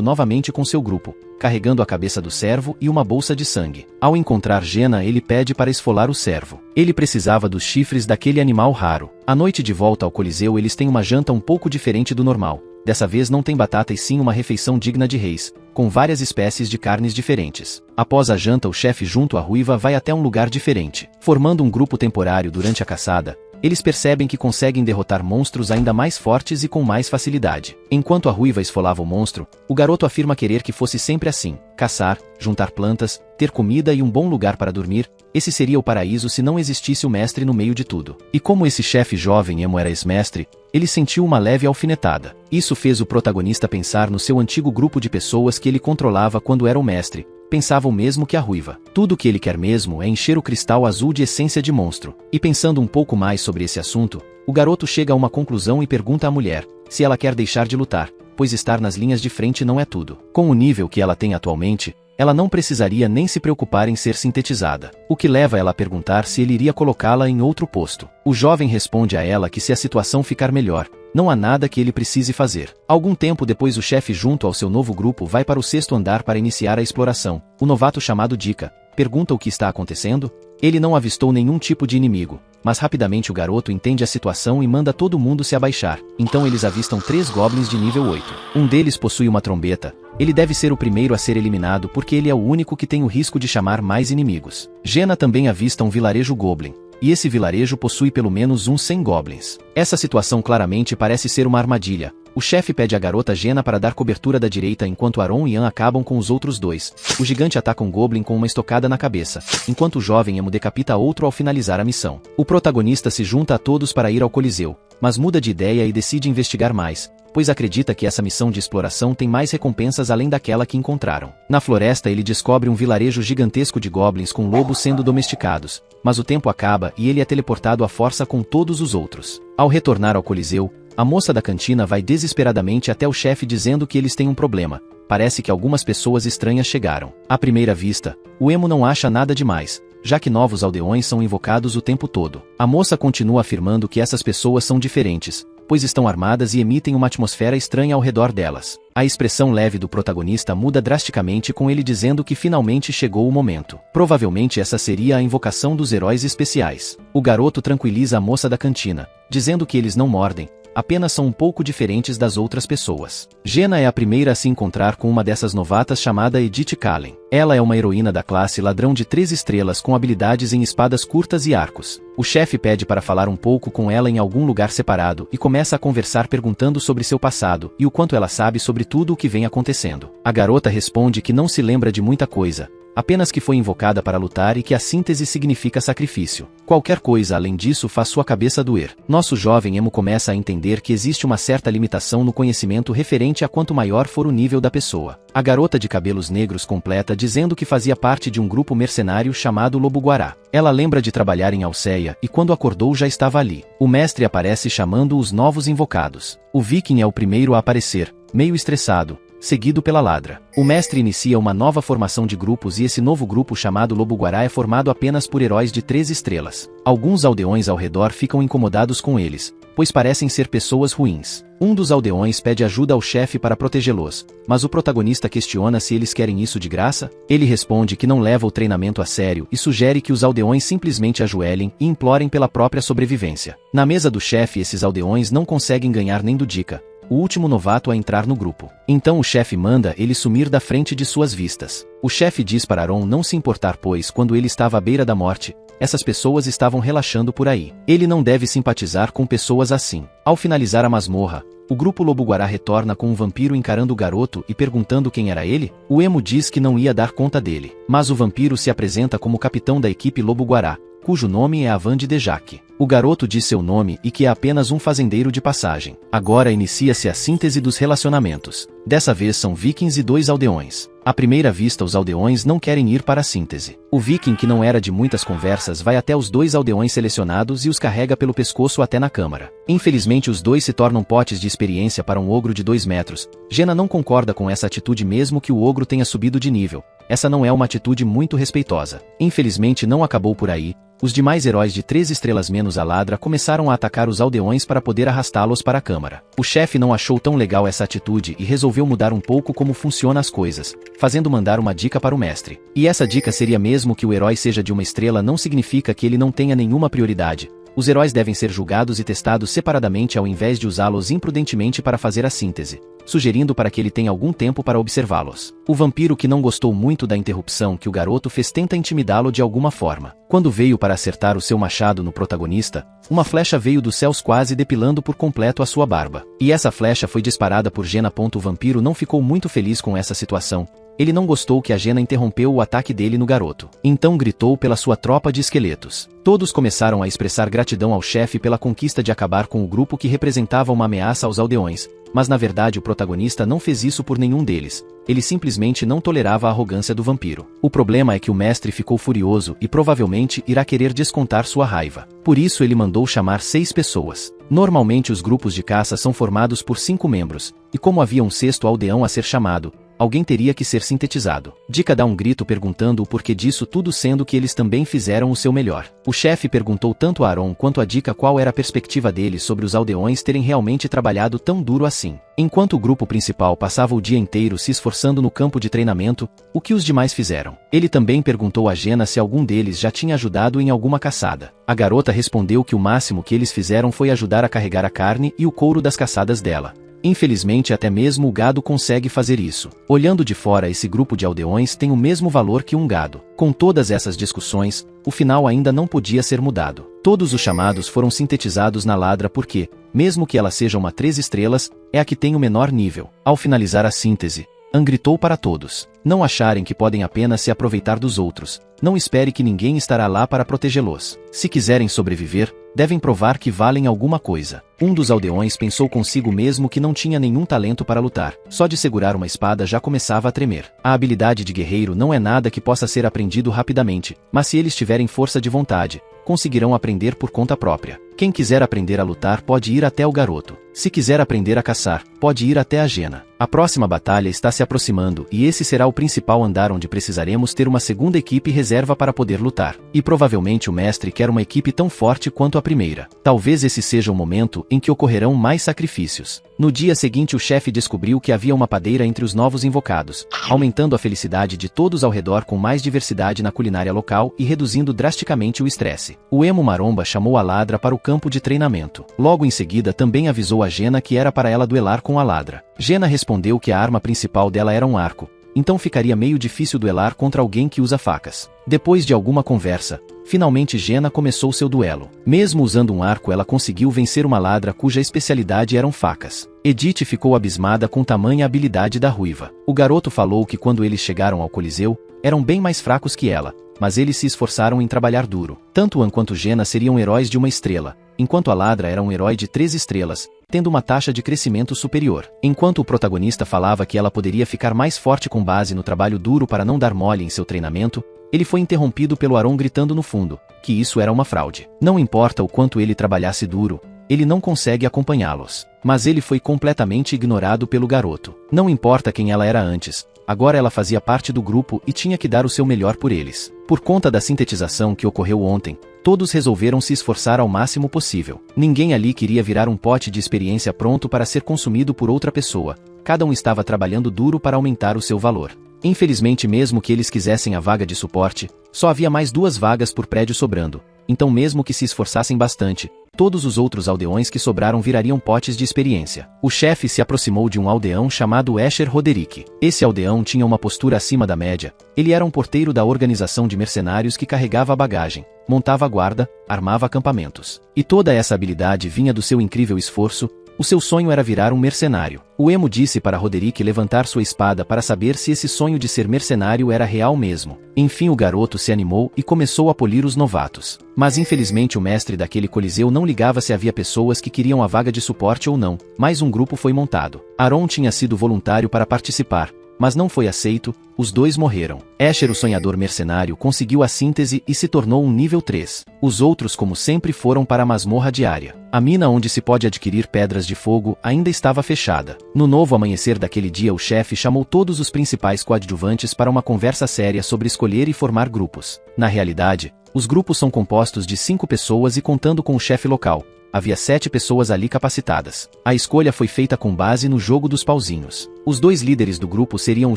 novamente com seu grupo, carregando a cabeça do servo e uma bolsa de sangue. Ao encontrar Jena, ele pede para esfolar o servo. Ele precisava dos chifres daquele animal raro. À noite de volta ao Coliseu eles têm uma janta um pouco diferente do normal. Dessa vez não tem batata e sim uma refeição digna de reis, com várias espécies de carnes diferentes. Após a janta o chefe junto à ruiva vai até um lugar diferente. Formando um grupo temporário durante a caçada, eles percebem que conseguem derrotar monstros ainda mais fortes e com mais facilidade. Enquanto a ruiva esfolava o monstro, o garoto afirma querer que fosse sempre assim: caçar, juntar plantas, ter comida e um bom lugar para dormir. Esse seria o paraíso se não existisse o mestre no meio de tudo. E como esse chefe jovem emo era ex-mestre, ele sentiu uma leve alfinetada. Isso fez o protagonista pensar no seu antigo grupo de pessoas que ele controlava quando era o mestre. Pensava o mesmo que a ruiva. Tudo o que ele quer mesmo é encher o cristal azul de essência de monstro. E pensando um pouco mais sobre esse assunto, o garoto chega a uma conclusão e pergunta à mulher se ela quer deixar de lutar, pois estar nas linhas de frente não é tudo. Com o nível que ela tem atualmente, ela não precisaria nem se preocupar em ser sintetizada, o que leva ela a perguntar se ele iria colocá-la em outro posto. O jovem responde a ela que se a situação ficar melhor, não há nada que ele precise fazer. Algum tempo depois o chefe junto ao seu novo grupo vai para o 6º andar para iniciar a exploração. O novato chamado Dika pergunta o que está acontecendo. Ele não avistou nenhum tipo de inimigo, mas rapidamente o garoto entende a situação e manda todo mundo se abaixar. Então eles avistam 3 goblins de nível 8. Um deles possui uma trombeta. Ele deve ser o primeiro a ser eliminado porque ele é o único que tem o risco de chamar mais inimigos. Jena também avista um vilarejo goblin, e esse vilarejo possui pelo menos uns 100 goblins. Essa situação claramente parece ser uma armadilha. O chefe pede à garota Jena para dar cobertura da direita enquanto Aron e Ann acabam com os outros dois. O gigante ataca um goblin com uma estocada na cabeça, enquanto o jovem emo decapita outro ao finalizar a missão. O protagonista se junta a todos para ir ao Coliseu, mas muda de ideia e decide investigar mais, pois acredita que essa missão de exploração tem mais recompensas além daquela que encontraram. Na floresta ele descobre um vilarejo gigantesco de goblins com lobos sendo domesticados, mas o tempo acaba e ele é teleportado à força com todos os outros. Ao retornar ao Coliseu, a moça da cantina vai desesperadamente até o chefe dizendo que eles têm um problema. Parece que algumas pessoas estranhas chegaram. À primeira vista, o emo não acha nada demais, já que novos aldeões são invocados o tempo todo. A moça continua afirmando que essas pessoas são diferentes, pois estão armadas e emitem uma atmosfera estranha ao redor delas. A expressão leve do protagonista muda drasticamente com ele dizendo que finalmente chegou o momento. Provavelmente essa seria a invocação dos heróis especiais. O garoto tranquiliza a moça da cantina, dizendo que eles não mordem, apenas são um pouco diferentes das outras pessoas. Jena é a primeira a se encontrar com uma dessas novatas chamada Edith Kallen. Ela é uma heroína da classe ladrão de 3 estrelas com habilidades em espadas curtas e arcos. O chefe pede para falar um pouco com ela em algum lugar separado e começa a conversar perguntando sobre seu passado e o quanto ela sabe sobre tudo o que vem acontecendo. A garota responde que não se lembra de muita coisa, apenas que foi invocada para lutar e que a síntese significa sacrifício. Qualquer coisa além disso faz sua cabeça doer. Nosso jovem emo começa a entender que existe uma certa limitação no conhecimento referente a quanto maior for o nível da pessoa. A garota de cabelos negros completa dizendo que fazia parte de um grupo mercenário chamado Lobo-Guará. Ela lembra de trabalhar em Alceia e quando acordou já estava ali. O mestre aparece chamando os novos invocados. O viking é o primeiro a aparecer, meio estressado, seguido pela ladra. O mestre inicia uma nova formação de grupos e esse novo grupo chamado Lobo-Guará é formado apenas por heróis de 3 estrelas. Alguns aldeões ao redor ficam incomodados com eles, pois parecem ser pessoas ruins. Um dos aldeões pede ajuda ao chefe para protegê-los, mas o protagonista questiona se eles querem isso de graça. Ele responde que não leva o treinamento a sério e sugere que os aldeões simplesmente ajoelhem e implorem pela própria sobrevivência. Na mesa do chefe esses aldeões não conseguem ganhar nem do Dika, o último novato a entrar no grupo. Então o chefe manda ele sumir da frente de suas vistas. O chefe diz para Aron não se importar pois quando ele estava à beira da morte, essas pessoas estavam relaxando por aí. Ele não deve simpatizar com pessoas assim. Ao finalizar a masmorra, o grupo Lobo-Guará retorna com um vampiro encarando o garoto e perguntando quem era ele. O emo diz que não ia dar conta dele, mas o vampiro se apresenta como capitão da equipe Lobo-Guará, cujo nome é Avandi Dejac. O garoto diz seu nome e que é apenas um fazendeiro de passagem. Agora inicia-se a síntese dos relacionamentos. Dessa vez são vikings e 2 aldeões. À primeira vista os aldeões não querem ir para a síntese. O viking que não era de muitas conversas vai até os 2 aldeões selecionados e os carrega pelo pescoço até na câmara. Infelizmente os 2 se tornam potes de experiência para um ogro de 2 metros. Jena não concorda com essa atitude mesmo que o ogro tenha subido de nível, essa não é uma atitude muito respeitosa. Infelizmente não acabou por aí. Os demais heróis de 3 estrelas menos a Ladra começaram a atacar os aldeões para poder arrastá-los para a câmara. O chefe não achou tão legal essa atitude e resolveu mudar um pouco como funcionam as coisas, fazendo mandar uma dica para o mestre. E essa dica seria: mesmo que o herói seja de uma estrela, não significa que ele não tenha nenhuma prioridade. Os heróis devem ser julgados e testados separadamente ao invés de usá-los imprudentemente para fazer a síntese, sugerindo para que ele tenha algum tempo para observá-los. O vampiro, que não gostou muito da interrupção que o garoto fez, tenta intimidá-lo de alguma forma. Quando veio para acertar o seu machado no protagonista, uma flecha veio dos céus, quase depilando por completo a sua barba. E essa flecha foi disparada por Jena. O vampiro não ficou muito feliz com essa situação. Ele não gostou que a Jena interrompeu o ataque dele no garoto. Então gritou pela sua tropa de esqueletos. Todos começaram a expressar gratidão ao chefe pela conquista de acabar com o grupo que representava uma ameaça aos aldeões, mas na verdade o protagonista não fez isso por nenhum deles. Ele simplesmente não tolerava a arrogância do vampiro. O problema é que o mestre ficou furioso e provavelmente irá querer descontar sua raiva. Por isso ele mandou chamar 6 pessoas. Normalmente os grupos de caça são formados por 5 membros, e como havia um 6º aldeão a ser chamado, alguém teria que ser sintetizado. Dica dá um grito perguntando o porquê disso tudo, sendo que eles também fizeram o seu melhor. O chefe perguntou tanto a Aaron quanto a Dica qual era a perspectiva deles sobre os aldeões terem realmente trabalhado tão duro assim. Enquanto o grupo principal passava o dia inteiro se esforçando no campo de treinamento, o que os demais fizeram? Ele também perguntou a Jena se algum deles já tinha ajudado em alguma caçada. A garota respondeu que o máximo que eles fizeram foi ajudar a carregar a carne e o couro das caçadas dela. Infelizmente até mesmo o gado consegue fazer isso. Olhando de fora, esse grupo de aldeões tem o mesmo valor que um gado. Com todas essas discussões, o final ainda não podia ser mudado. Todos os chamados foram sintetizados na Ladra porque, mesmo que ela seja uma 3 estrelas, é a que tem o menor nível. Ao finalizar a síntese, An gritou para todos: não acharem que podem apenas se aproveitar dos outros. Não espere que ninguém estará lá para protegê-los. Se quiserem sobreviver, devem provar que valem alguma coisa. Um dos aldeões pensou consigo mesmo que não tinha nenhum talento para lutar. Só de segurar uma espada já começava a tremer. A habilidade de guerreiro não é nada que possa ser aprendido rapidamente, mas se eles tiverem força de vontade, conseguirão aprender por conta própria. Quem quiser aprender a lutar pode ir até o garoto. Se quiser aprender a caçar, pode ir até a Jena. A próxima batalha está se aproximando e esse será o principal andar onde precisaremos ter uma segunda equipe reserva para poder lutar. E provavelmente o mestre quer uma equipe tão forte quanto a primeira. Talvez esse seja o momento em que ocorrerão mais sacrifícios. No dia seguinte o chefe descobriu que havia uma padeira entre os novos invocados, aumentando a felicidade de todos ao redor com mais diversidade na culinária local e reduzindo drasticamente o estresse. O emo maromba chamou a Ladra para o campo de treinamento. Logo em seguida também avisou a Jena que era para ela duelar com a Ladra. Jena respondeu que a arma principal dela era um arco, então ficaria meio difícil duelar contra alguém que usa facas. Depois de alguma conversa, finalmente Jena começou seu duelo. Mesmo usando um arco, ela conseguiu vencer uma Ladra cuja especialidade eram facas. Edith ficou abismada com tamanha habilidade da ruiva. O garoto falou que quando eles chegaram ao Coliseu, eram bem mais fracos que ela, mas eles se esforçaram em trabalhar duro. Tanto An quanto Jena seriam heróis de uma estrela, enquanto a Ladra era um herói de 3 estrelas, tendo uma taxa de crescimento superior. Enquanto o protagonista falava que ela poderia ficar mais forte com base no trabalho duro para não dar mole em seu treinamento, ele foi interrompido pelo Aaron gritando no fundo que isso era uma fraude. Não importa o quanto ele trabalhasse duro, ele não consegue acompanhá-los. Mas ele foi completamente ignorado pelo garoto. Não importa quem ela era antes, agora ela fazia parte do grupo e tinha que dar o seu melhor por eles. Por conta da sintetização que ocorreu ontem, todos resolveram se esforçar ao máximo possível. Ninguém ali queria virar um pote de experiência pronto para ser consumido por outra pessoa. Cada um estava trabalhando duro para aumentar o seu valor. Infelizmente, mesmo que eles quisessem a vaga de suporte, só havia mais 2 vagas por prédio sobrando. Então mesmo que se esforçassem bastante, todos os outros aldeões que sobraram virariam potes de experiência. O chefe se aproximou de um aldeão chamado Escher Roderick. Esse aldeão tinha uma postura acima da média. Ele era um porteiro da organização de mercenários que carregava a bagagem, montava a guarda, armava acampamentos. E toda essa habilidade vinha do seu incrível esforço. O seu sonho era virar um mercenário. O emo disse para Roderick levantar sua espada para saber se esse sonho de ser mercenário era real mesmo. Enfim, o garoto se animou e começou a polir os novatos. Mas infelizmente o mestre daquele coliseu não ligava se havia pessoas que queriam a vaga de suporte ou não. Mais um grupo foi montado. Aaron tinha sido voluntário para participar, mas não foi aceito, os dois morreram. Escher, o sonhador mercenário, conseguiu a síntese e se tornou um nível 3. Os outros, como sempre, foram para a masmorra diária. A mina onde se pode adquirir pedras de fogo ainda estava fechada. No novo amanhecer daquele dia, o chefe chamou todos os principais coadjuvantes para uma conversa séria sobre escolher e formar grupos. Na realidade, os grupos são compostos de 5 pessoas e contando com o chefe local, havia 7 pessoas ali capacitadas. A escolha foi feita com base no jogo dos pauzinhos. Os 2 líderes do grupo seriam o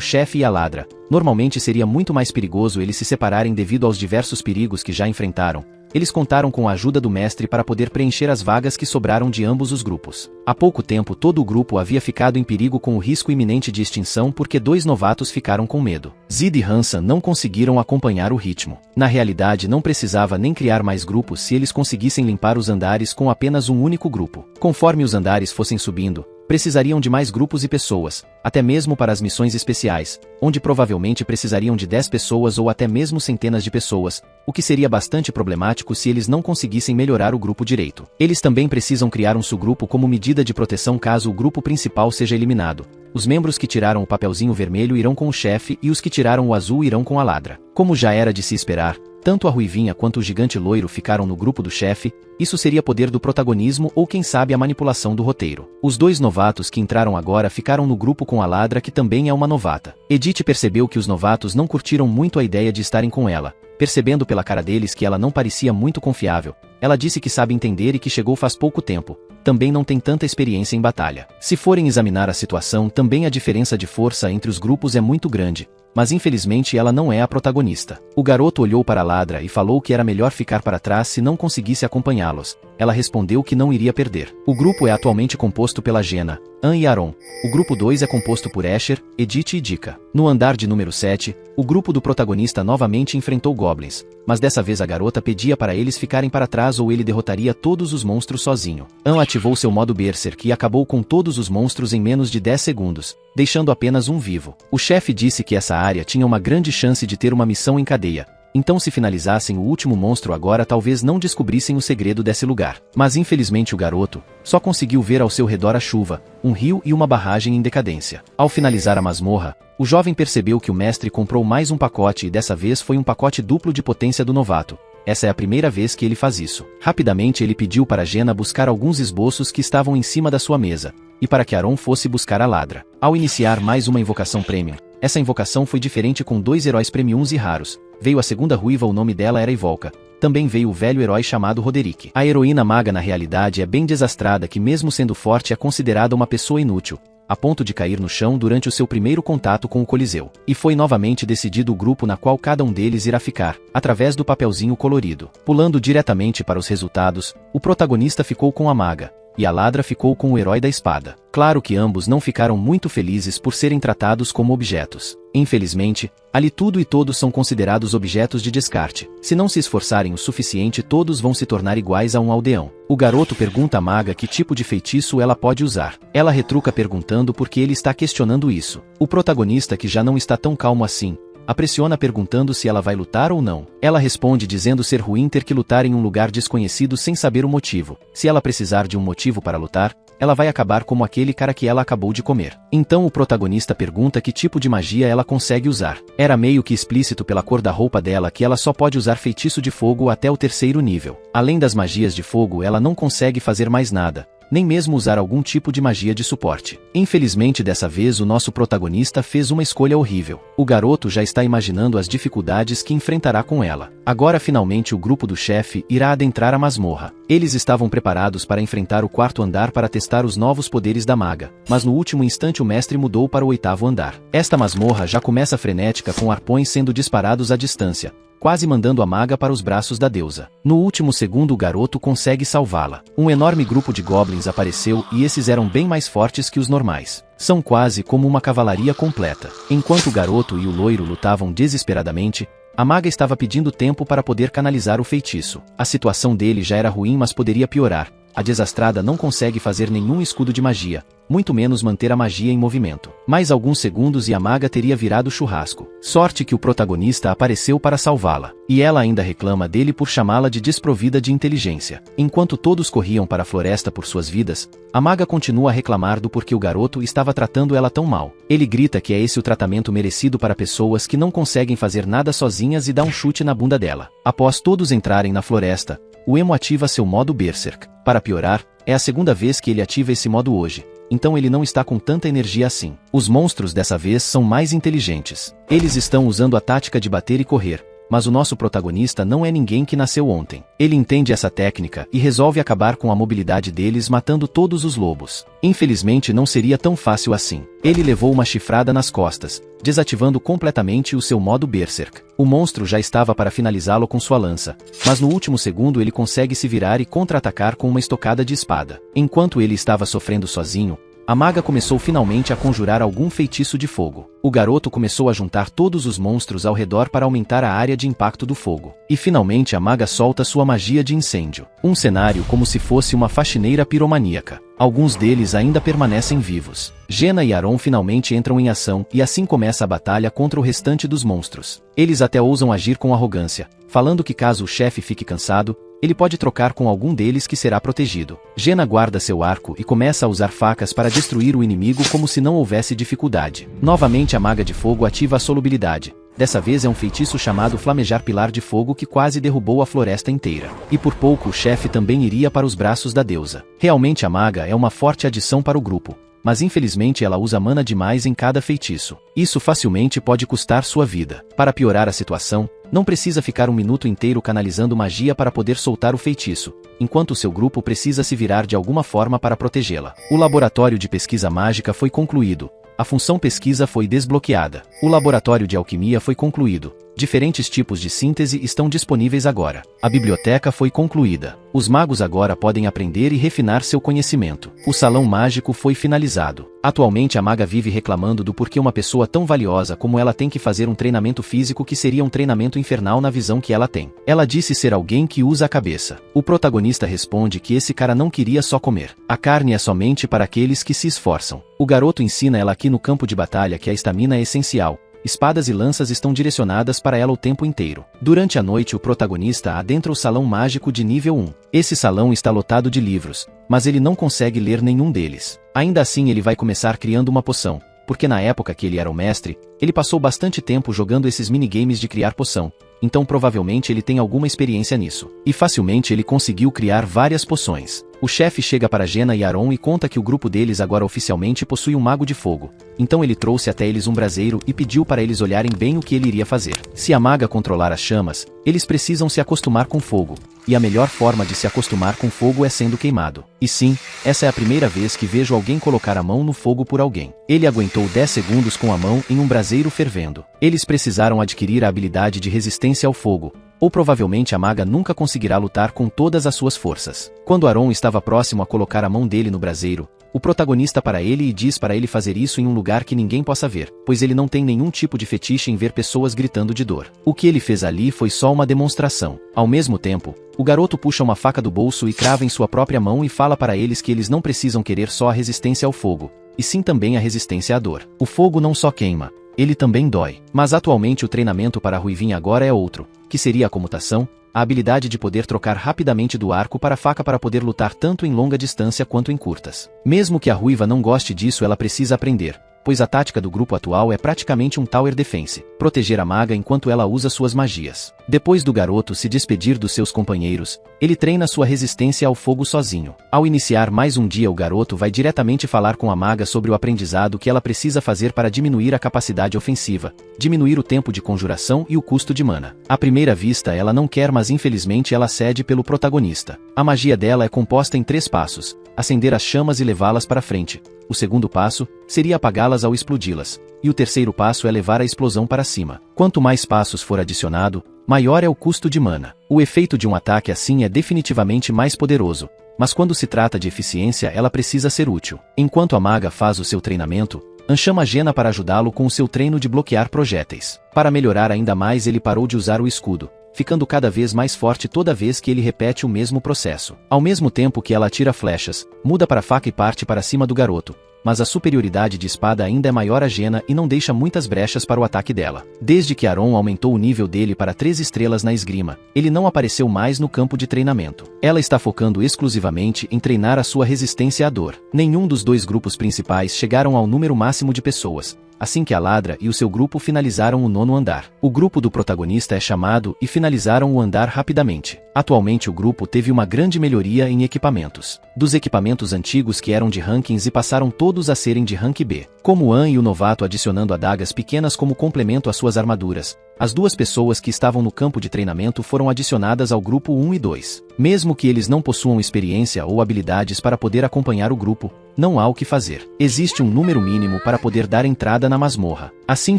chefe e a ladra. Normalmente seria muito mais perigoso eles se separarem devido aos diversos perigos que já enfrentaram. Eles contaram com a ajuda do mestre para poder preencher as vagas que sobraram de ambos os grupos. Há pouco tempo todo o grupo havia ficado em perigo com o risco iminente de extinção porque 2 novatos ficaram com medo. Zid e Hansa não conseguiram acompanhar o ritmo. Na realidade não precisava nem criar mais grupos se eles conseguissem limpar os andares com apenas um único grupo. Conforme os andares fossem subindo, precisariam de mais grupos e pessoas, até mesmo para as missões especiais, onde provavelmente precisariam de 10 pessoas ou até mesmo centenas de pessoas, o que seria bastante problemático se eles não conseguissem melhorar o grupo direito. Eles também precisam criar um subgrupo como medida de proteção caso o grupo principal seja eliminado. Os membros que tiraram o papelzinho vermelho irão com o chefe e os que tiraram o azul irão com a ladra. Como já era de se esperar, tanto a Ruivinha quanto o gigante loiro ficaram no grupo do chefe. Isso seria poder do protagonismo ou quem sabe a manipulação do roteiro. Os 2 novatos que entraram agora ficaram no grupo com a ladra, que também é uma novata. Edith percebeu que os novatos não curtiram muito a ideia de estarem com ela. Percebendo pela cara deles que ela não parecia muito confiável, ela disse que sabe entender e que chegou faz pouco tempo. Também não tem tanta experiência em batalha. Se forem examinar a situação, também a diferença de força entre os grupos é muito grande. Mas infelizmente ela não é a protagonista. O garoto olhou para a ladra e falou que era melhor ficar para trás se não conseguisse acompanhá-los. Ela respondeu que não iria perder. O grupo é atualmente composto pela Jenna, Ann e Aaron. O grupo 2 é composto por Escher, Edith e Dika. No andar de número 7, o grupo do protagonista novamente enfrentou goblins, mas dessa vez a garota pedia para eles ficarem para trás ou ele derrotaria todos os monstros sozinho. Ann ativou seu modo Berserk e acabou com todos os monstros em menos de 10 segundos, deixando apenas um vivo. O chefe disse que essa área tinha uma grande chance de ter uma missão em cadeia. Então se finalizassem o último monstro agora talvez não descobrissem o segredo desse lugar. Mas infelizmente o garoto só conseguiu ver ao seu redor a chuva, um rio e uma barragem em decadência. Ao finalizar a masmorra, o jovem percebeu que o mestre comprou mais um pacote e dessa vez foi um pacote duplo de potência do novato. Essa é a primeira vez que ele faz isso. Rapidamente ele pediu para Jenna buscar alguns esboços que estavam em cima da sua mesa, e para que Aaron fosse buscar a ladra. Ao iniciar mais uma invocação premium, essa invocação foi diferente com 2 heróis premiums e raros. Veio a segunda ruiva, o nome dela era Ivolca. Também veio o velho herói chamado Roderick. A heroína maga na realidade é bem desastrada, que mesmo sendo forte é considerada uma pessoa inútil, a ponto de cair no chão durante o seu primeiro contato com o Coliseu. E foi novamente decidido o grupo na qual cada um deles irá ficar, através do papelzinho colorido. Pulando diretamente para os resultados, o protagonista ficou com a maga, e a ladra ficou com o herói da espada. Claro que ambos não ficaram muito felizes por serem tratados como objetos. Infelizmente, ali tudo e todos são considerados objetos de descarte. Se não se esforçarem o suficiente, todos vão se tornar iguais a um aldeão. O garoto pergunta à maga que tipo de feitiço ela pode usar. Ela retruca perguntando por que ele está questionando isso. O protagonista, que já não está tão calmo assim, a pressiona perguntando se ela vai lutar ou não. Ela responde dizendo ser ruim ter que lutar em um lugar desconhecido sem saber o motivo. Se ela precisar de um motivo para lutar, ela vai acabar como aquele cara que ela acabou de comer. Então o protagonista pergunta que tipo de magia ela consegue usar. Era meio que explícito pela cor da roupa dela que ela só pode usar feitiço de fogo até o 3º nível. Além das magias de fogo, ela não consegue fazer mais nada, nem mesmo usar algum tipo de magia de suporte. Infelizmente dessa vez o nosso protagonista fez uma escolha horrível. O garoto já está imaginando as dificuldades que enfrentará com ela. Agora finalmente o grupo do chefe irá adentrar a masmorra. Eles estavam preparados para enfrentar o 4º andar para testar os novos poderes da maga, mas no último instante o mestre mudou para o 8º andar. Esta masmorra já começa frenética com arpões sendo disparados à distância, quase mandando a maga para os braços da deusa. No último segundo o garoto consegue salvá-la. Um enorme grupo de goblins apareceu e esses eram bem mais fortes que os normais. São quase como uma cavalaria completa. Enquanto o garoto e o loiro lutavam desesperadamente, a maga estava pedindo tempo para poder canalizar o feitiço. A situação dele já era ruim, mas poderia piorar. A desastrada não consegue fazer nenhum escudo de magia, muito menos manter a magia em movimento. Mais alguns segundos e a maga teria virado churrasco. Sorte que o protagonista apareceu para salvá-la. E ela ainda reclama dele por chamá-la de desprovida de inteligência. Enquanto todos corriam para a floresta por suas vidas, a maga continua a reclamar do porquê o garoto estava tratando ela tão mal. Ele grita que é esse o tratamento merecido para pessoas que não conseguem fazer nada sozinhas e dá um chute na bunda dela. Após todos entrarem na floresta, o emo ativa seu modo Berserk. Para piorar, é a segunda vez que ele ativa esse modo hoje, então ele não está com tanta energia assim. Os monstros dessa vez são mais inteligentes. Eles estão usando a tática de bater e correr, mas o nosso protagonista não é ninguém que nasceu ontem. Ele entende essa técnica e resolve acabar com a mobilidade deles matando todos os lobos. Infelizmente não seria tão fácil assim. Ele levou uma chifrada nas costas, desativando completamente o seu modo Berserk. O monstro já estava para finalizá-lo com sua lança, mas no último segundo ele consegue se virar e contra-atacar com uma estocada de espada. Enquanto ele estava sofrendo sozinho, a maga começou finalmente a conjurar algum feitiço de fogo. O garoto começou a juntar todos os monstros ao redor para aumentar a área de impacto do fogo. E finalmente a maga solta sua magia de incêndio. Um cenário como se fosse uma faxineira piromaníaca. Alguns deles ainda permanecem vivos. Jenna e Aron finalmente entram em ação e assim começa a batalha contra o restante dos monstros. Eles até ousam agir com arrogância, falando que caso o chefe fique cansado, ele pode trocar com algum deles que será protegido. Jenna guarda seu arco e começa a usar facas para destruir o inimigo como se não houvesse dificuldade. Novamente a maga de fogo ativa a solubilidade. Dessa vez é um feitiço chamado Flamejar Pilar de Fogo que quase derrubou a floresta inteira. E por pouco o chefe também iria para os braços da deusa. Realmente a maga é uma forte adição para o grupo, mas infelizmente ela usa mana demais em cada feitiço. Isso facilmente pode custar sua vida. Para piorar a situação, não precisa ficar um minuto inteiro canalizando magia para poder soltar o feitiço, enquanto seu grupo precisa se virar de alguma forma para protegê-la. O laboratório de pesquisa mágica foi concluído. A função pesquisa foi desbloqueada. O laboratório de alquimia foi concluído. Diferentes tipos de síntese estão disponíveis agora. A biblioteca foi concluída. Os magos agora podem aprender e refinar seu conhecimento. O salão mágico foi finalizado. Atualmente a maga vive reclamando do porquê uma pessoa tão valiosa como ela tem que fazer um treinamento físico que seria um treinamento infernal na visão que ela tem. Ela disse ser alguém que usa a cabeça. O protagonista responde que esse cara não queria só comer. A carne é somente para aqueles que se esforçam. O garoto ensina ela aqui no campo de batalha que a estamina é essencial. Espadas e lanças estão direcionadas para ela o tempo inteiro. Durante a noite o protagonista adentra o salão mágico de nível 1. Esse salão está lotado de livros, mas ele não consegue ler nenhum deles. Ainda assim ele vai começar criando uma poção, porque na época que ele era o mestre, ele passou bastante tempo jogando esses minigames de criar poção, então provavelmente ele tem alguma experiência nisso. E facilmente ele conseguiu criar várias poções. O chefe chega para Jenna e Aron e conta que o grupo deles agora oficialmente possui um mago de fogo. Então ele trouxe até eles um braseiro e pediu para eles olharem bem o que ele iria fazer. Se a maga controlar as chamas, eles precisam se acostumar com fogo. E a melhor forma de se acostumar com fogo é sendo queimado. E sim, essa é a primeira vez que vejo alguém colocar a mão no fogo por alguém. Ele aguentou 10 segundos com a mão em um braseiro fervendo. Eles precisaram adquirir a habilidade de resistência ao fogo, ou provavelmente a maga nunca conseguirá lutar com todas as suas forças. Quando Aron estava próximo a colocar a mão dele no braseiro, o protagonista para ele e diz para ele fazer isso em um lugar que ninguém possa ver, pois ele não tem nenhum tipo de fetiche em ver pessoas gritando de dor. O que ele fez ali foi só uma demonstração. Ao mesmo tempo, o garoto puxa uma faca do bolso e crava em sua própria mão e fala para eles que eles não precisam querer só a resistência ao fogo, e sim também a resistência à dor. O fogo não só queima, ele também dói. Mas atualmente o treinamento para a Ruivinha agora é outro, que seria a comutação, a habilidade de poder trocar rapidamente do arco para a faca para poder lutar tanto em longa distância quanto em curtas. Mesmo que a Ruiva não goste disso, ela precisa aprender, pois a tática do grupo atual é praticamente um Tower Defense, proteger a maga enquanto ela usa suas magias. Depois do garoto se despedir dos seus companheiros, ele treina sua resistência ao fogo sozinho. Ao iniciar mais um dia, o garoto vai diretamente falar com a maga sobre o aprendizado que ela precisa fazer para diminuir a capacidade ofensiva, diminuir o tempo de conjuração e o custo de mana. À primeira vista ela não quer, mas infelizmente ela cede pelo protagonista. A magia dela é composta em 3 passos: acender as chamas e levá-las para frente. O segundo passo seria apagá-las ao explodi-las, e o terceiro passo é levar a explosão para cima. Quanto mais passos for adicionado, maior é o custo de mana. O efeito de um ataque assim é definitivamente mais poderoso, mas quando se trata de eficiência ela precisa ser útil. Enquanto a maga faz o seu treinamento, An chama Jenna para ajudá-lo com o seu treino de bloquear projéteis. Para melhorar ainda mais, ele parou de usar o escudo, ficando cada vez mais forte toda vez que ele repete o mesmo processo. Ao mesmo tempo que ela atira flechas, muda para a faca e parte para cima do garoto, mas a superioridade de espada ainda é maior a Jaina e não deixa muitas brechas para o ataque dela. Desde que Aron aumentou o nível dele para 3 estrelas na esgrima, ele não apareceu mais no campo de treinamento. Ela está focando exclusivamente em treinar a sua resistência à dor. Nenhum dos dois grupos principais chegaram ao número máximo de pessoas, assim que a Ladra e o seu grupo finalizaram o 9º andar. O grupo do protagonista é chamado e finalizaram o andar rapidamente. Atualmente o grupo teve uma grande melhoria em equipamentos. Dos equipamentos antigos que eram de rankings e passaram todos a serem de rank B. Como An e o novato adicionando adagas pequenas como complemento às suas armaduras. As duas pessoas que estavam no campo de treinamento foram adicionadas ao grupo 1 e 2. Mesmo que eles não possuam experiência ou habilidades para poder acompanhar o grupo, não há o que fazer. Existe um número mínimo para poder dar entrada na masmorra. Assim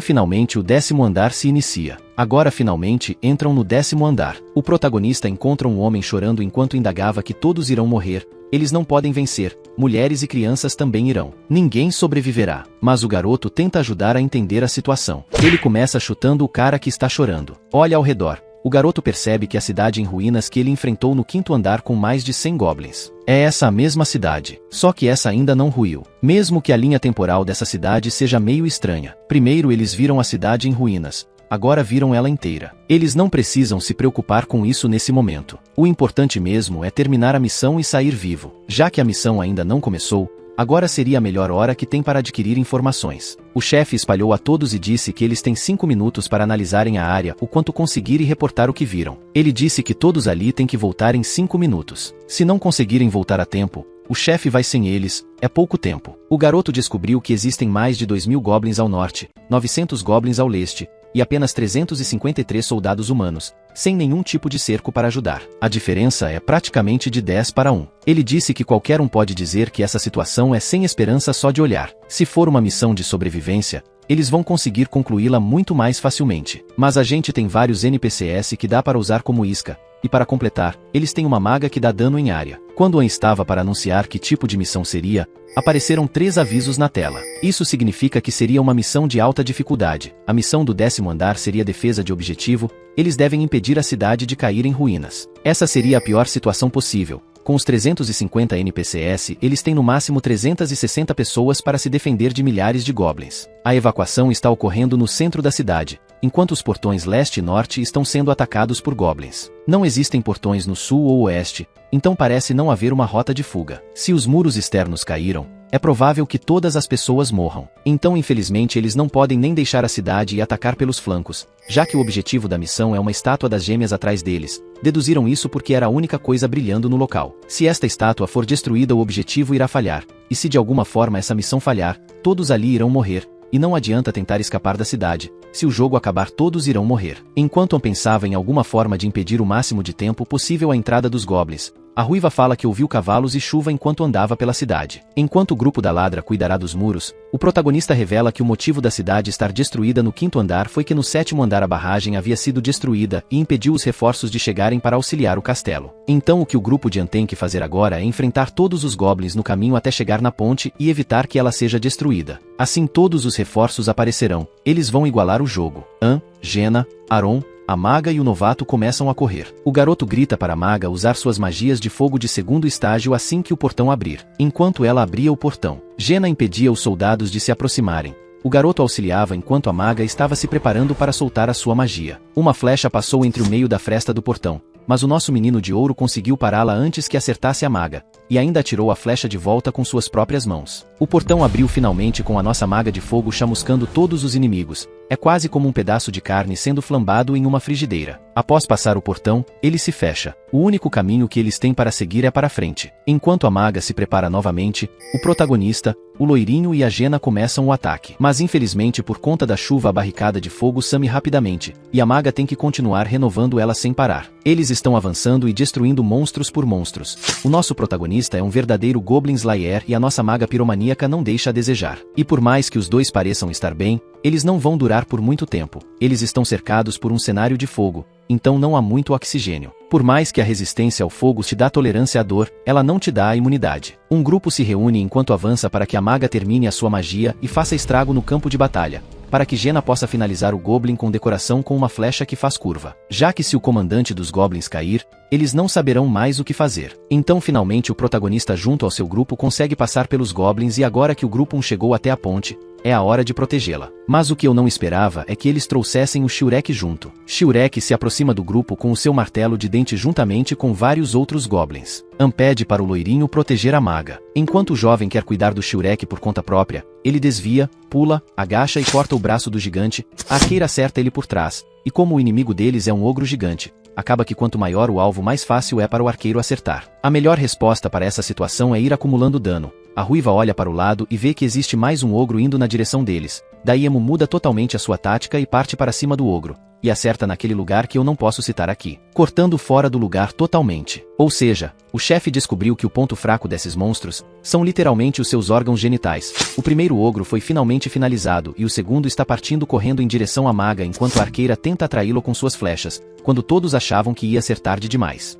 finalmente o 10º andar se inicia. Agora finalmente entram no 10º andar. O protagonista encontra um homem chorando enquanto indagava que todos irão morrer. Eles não podem vencer, mulheres e crianças também irão. Ninguém sobreviverá. Mas o garoto tenta ajudar a entender a situação. Ele começa chutando o cara que está chorando. Olha ao redor. O garoto percebe que a cidade em ruínas que ele enfrentou no 5º andar com mais de 100 goblins. É essa a mesma cidade, só que essa ainda não ruiu. Mesmo que a linha temporal dessa cidade seja meio estranha. Primeiro eles viram a cidade em ruínas. Agora viram ela inteira. Eles não precisam se preocupar com isso nesse momento. O importante mesmo é terminar a missão e sair vivo. Já que a missão ainda não começou, agora seria a melhor hora que tem para adquirir informações. O chefe espalhou a todos e disse que eles têm 5 minutos para analisarem a área o quanto conseguir e reportar o que viram. Ele disse que todos ali têm que voltar em 5 minutos. Se não conseguirem voltar a tempo, o chefe vai sem eles, é pouco tempo. O garoto descobriu que existem mais de 2.000 goblins ao norte, 900 goblins ao leste, e apenas 353 soldados humanos, sem nenhum tipo de cerco para ajudar. A diferença é praticamente de 10 para 1. Ele disse que qualquer um pode dizer que essa situação é sem esperança só de olhar. Se for uma missão de sobrevivência, eles vão conseguir concluí-la muito mais facilmente. Mas a gente tem vários NPCs que dá para usar como isca, e para completar, eles têm uma maga que dá dano em área. Quando An estava para anunciar que tipo de missão seria, apareceram 3 avisos na tela. Isso significa que seria uma missão de alta dificuldade. A missão do 10º andar seria defesa de objetivo, eles devem impedir a cidade de cair em ruínas. Essa seria a pior situação possível. Com os 350 NPCs, eles têm no máximo 360 pessoas para se defender de milhares de goblins. A evacuação está ocorrendo no centro da cidade, enquanto os portões leste e norte estão sendo atacados por goblins. Não existem portões no sul ou oeste, então parece não haver uma rota de fuga. Se os muros externos caíram, é provável que todas as pessoas morram. Então infelizmente eles não podem nem deixar a cidade e atacar pelos flancos, já que o objetivo da missão é uma estátua das gêmeas atrás deles. Deduziram isso porque era a única coisa brilhando no local. Se esta estátua for destruída, o objetivo irá falhar, e se de alguma forma essa missão falhar, todos ali irão morrer. E não adianta tentar escapar da cidade. Se o jogo acabar, todos irão morrer. Enquanto An pensava em alguma forma de impedir o máximo de tempo possível a entrada dos goblins, a ruiva fala que ouviu cavalos e chuva enquanto andava pela cidade. Enquanto o grupo da Ladra cuidará dos muros, o protagonista revela que o motivo da cidade estar destruída no 5º andar foi que no 7º andar a barragem havia sido destruída e impediu os reforços de chegarem para auxiliar o castelo. Então o que o grupo de An tem que fazer agora é enfrentar todos os goblins no caminho até chegar na ponte e evitar que ela seja destruída. Assim todos os reforços aparecerão. Eles vão igualar o jogo. An, Jaina, Aron, a maga e o novato começam a correr. O garoto grita para a maga usar suas magias de fogo de 2º estágio assim que o portão abrir. Enquanto ela abria o portão, Jaina impedia os soldados de se aproximarem. O garoto auxiliava enquanto a maga estava se preparando para soltar a sua magia. Uma flecha passou entre o meio da fresta do portão, mas o nosso menino de ouro conseguiu pará-la antes que acertasse a maga, e ainda atirou a flecha de volta com suas próprias mãos. O portão abriu finalmente com a nossa maga de fogo chamuscando todos os inimigos. É quase como um pedaço de carne sendo flambado em uma frigideira. Após passar o portão, ele se fecha. O único caminho que eles têm para seguir é para frente. Enquanto a maga se prepara novamente, o protagonista, o loirinho e a Jaina começam o ataque. Mas infelizmente por conta da chuva a barricada de fogo some rapidamente, e a maga tem que continuar renovando ela sem parar. Eles estão avançando e destruindo monstros por monstros. O nosso protagonista é um verdadeiro Goblin Slayer e a nossa maga piromaníaca não deixa a desejar. E por mais que os dois pareçam estar bem, eles não vão durar por muito tempo. Eles estão cercados por um cenário de fogo, então não há muito oxigênio. Por mais que a resistência ao fogo te dá tolerância à dor, ela não te dá a imunidade. Um grupo se reúne enquanto avança para que a maga termine a sua magia e faça estrago no campo de batalha, para que Jenna possa finalizar o Goblin com decoração com uma flecha que faz curva. Já que se o comandante dos Goblins cair, eles não saberão mais o que fazer. Então finalmente o protagonista junto ao seu grupo consegue passar pelos Goblins e agora que o grupo chegou até a ponte, é a hora de protegê-la. Mas o que eu não esperava é que eles trouxessem o Shurek junto. Shurek se aproxima do grupo com o seu martelo de dente juntamente com vários outros Goblins. An pede para o loirinho proteger a maga. Enquanto o jovem quer cuidar do Shurek por conta própria, ele desvia, pula, agacha e corta o braço do gigante, a arqueira acerta ele por trás, e como o inimigo deles é um ogro gigante, acaba que quanto maior o alvo mais fácil é para o arqueiro acertar. A melhor resposta para essa situação é ir acumulando dano. A ruiva olha para o lado e vê que existe mais um ogro indo na direção deles. Daí Emo muda totalmente a sua tática e parte para cima do ogro, e acerta naquele lugar que eu não posso citar aqui, cortando fora do lugar totalmente. Ou seja, o chefe descobriu que o ponto fraco desses monstros são literalmente os seus órgãos genitais. O primeiro ogro foi finalmente finalizado e o segundo está partindo correndo em direção à maga enquanto a arqueira tenta atraí-lo com suas flechas, quando todos achavam que ia acertar demais.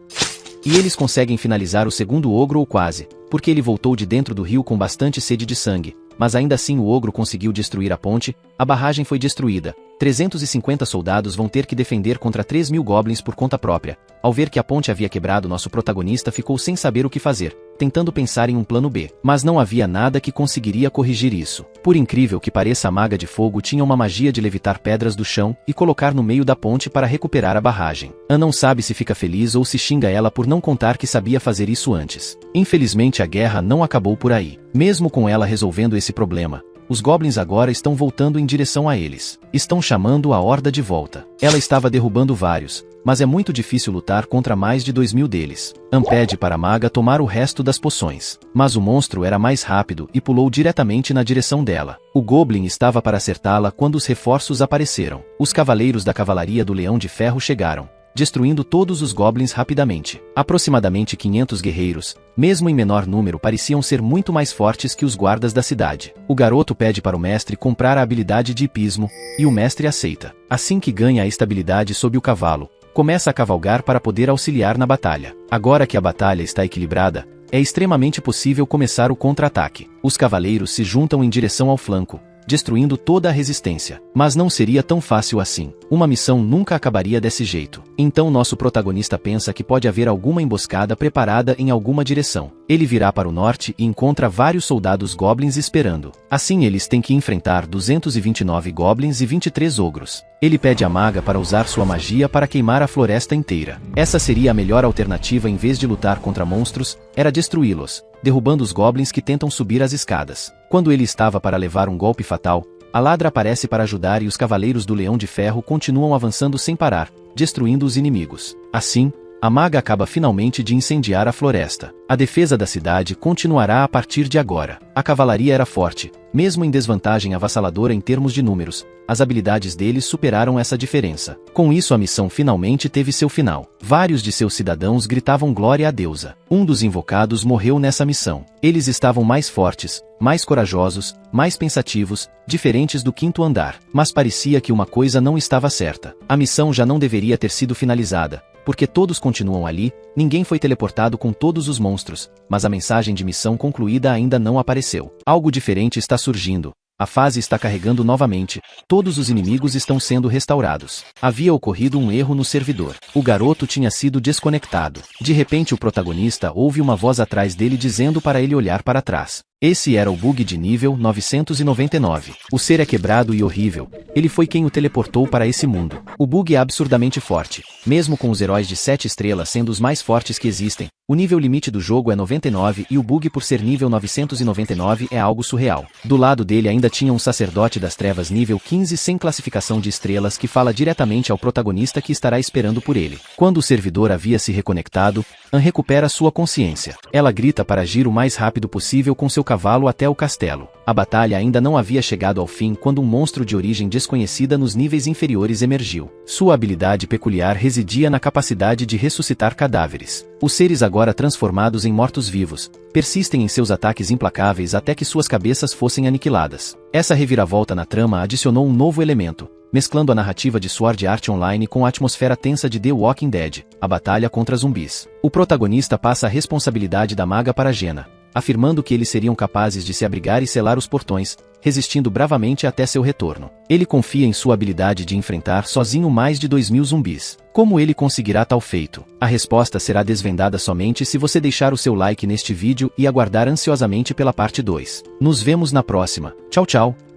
E eles conseguem finalizar o segundo ogro ou quase, porque ele voltou de dentro do rio com bastante sede de sangue, mas ainda assim o ogro conseguiu destruir a ponte, a barragem foi destruída, 350 soldados vão ter que defender contra 3.000 goblins por conta própria. Ao ver que a ponte havia quebrado, nosso protagonista ficou sem saber o que fazer, tentando pensar em um plano B. Mas não havia nada que conseguiria corrigir isso. Por incrível que pareça, a maga de fogo tinha uma magia de levitar pedras do chão e colocar no meio da ponte para recuperar a barragem. An não sabe se fica feliz ou se xinga ela por não contar que sabia fazer isso antes. Infelizmente a guerra não acabou por aí. Mesmo com ela resolvendo esse problema, os Goblins agora estão voltando em direção a eles. Estão chamando a horda de volta. Ela estava derrubando vários, mas é muito difícil lutar contra mais de 2.000 deles. An pede para a maga tomar o resto das poções. Mas o monstro era mais rápido e pulou diretamente na direção dela. O Goblin estava para acertá-la quando os reforços apareceram. Os cavaleiros da cavalaria do Leão de Ferro chegaram, destruindo todos os Goblins rapidamente. Aproximadamente 500 guerreiros, mesmo em menor número, pareciam ser muito mais fortes que os guardas da cidade. O garoto pede para o mestre comprar a habilidade de hipismo, e o mestre aceita. Assim que ganha a estabilidade sob o cavalo, começa a cavalgar para poder auxiliar na batalha. Agora que a batalha está equilibrada, é extremamente possível começar o contra-ataque. Os cavaleiros se juntam em direção ao flanco, destruindo toda a resistência. Mas não seria tão fácil assim. Uma missão nunca acabaria desse jeito. Então nosso protagonista pensa que pode haver alguma emboscada preparada em alguma direção. Ele virá para o norte e encontra vários soldados goblins esperando. Assim eles têm que enfrentar 229 goblins e 23 ogros. Ele pede à maga para usar sua magia para queimar a floresta inteira. Essa seria a melhor alternativa. Em vez de lutar contra monstros, era destruí-los, derrubando os goblins que tentam subir as escadas. Quando ele estava para levar um golpe fatal, a ladra aparece para ajudar e os cavaleiros do Leão de Ferro continuam avançando sem parar, destruindo os inimigos. Assim, a maga acaba finalmente de incendiar a floresta. A defesa da cidade continuará a partir de agora. A cavalaria era forte, mesmo em desvantagem avassaladora em termos de números. As habilidades deles superaram essa diferença. Com isso a missão finalmente teve seu final. Vários de seus cidadãos gritavam glória à deusa. Um dos invocados morreu nessa missão. Eles estavam mais fortes, mais corajosos, mais pensativos, diferentes do quinto andar. Mas parecia que uma coisa não estava certa. A missão já não deveria ter sido finalizada, porque todos continuam ali, ninguém foi teleportado com todos os monstros, mas a mensagem de missão concluída ainda não apareceu. Algo diferente está surgindo. A fase está carregando novamente, todos os inimigos estão sendo restaurados. Havia ocorrido um erro no servidor. O garoto tinha sido desconectado. De repente o protagonista ouve uma voz atrás dele dizendo para ele olhar para trás. Esse era o bug de nível 999. O ser é quebrado e horrível. Ele foi quem o teleportou para esse mundo. O bug é absurdamente forte. Mesmo com os heróis de 7 estrelas sendo os mais fortes que existem, o nível limite do jogo é 99 e o bug por ser nível 999 é algo surreal. Do lado dele ainda tinha um sacerdote das trevas nível 15 sem classificação de estrelas que fala diretamente ao protagonista que estará esperando por ele. Quando o servidor havia se reconectado, An recupera sua consciência. Ela grita para agir o mais rápido possível com seu cavalo até o castelo. A batalha ainda não havia chegado ao fim quando um monstro de origem desconhecida nos níveis inferiores emergiu. Sua habilidade peculiar residia na capacidade de ressuscitar cadáveres. Os seres agora transformados em mortos-vivos persistem em seus ataques implacáveis até que suas cabeças fossem aniquiladas. Essa reviravolta na trama adicionou um novo elemento, mesclando a narrativa de Sword Art Online com a atmosfera tensa de The Walking Dead, a batalha contra zumbis. O protagonista passa a responsabilidade da maga para Jenna, afirmando que eles seriam capazes de se abrigar e selar os portões, resistindo bravamente até seu retorno. Ele confia em sua habilidade de enfrentar sozinho mais de 2000 zumbis. Como ele conseguirá tal feito? A resposta será desvendada somente se você deixar o seu like neste vídeo e aguardar ansiosamente pela parte 2. Nos vemos na próxima. Tchau, tchau.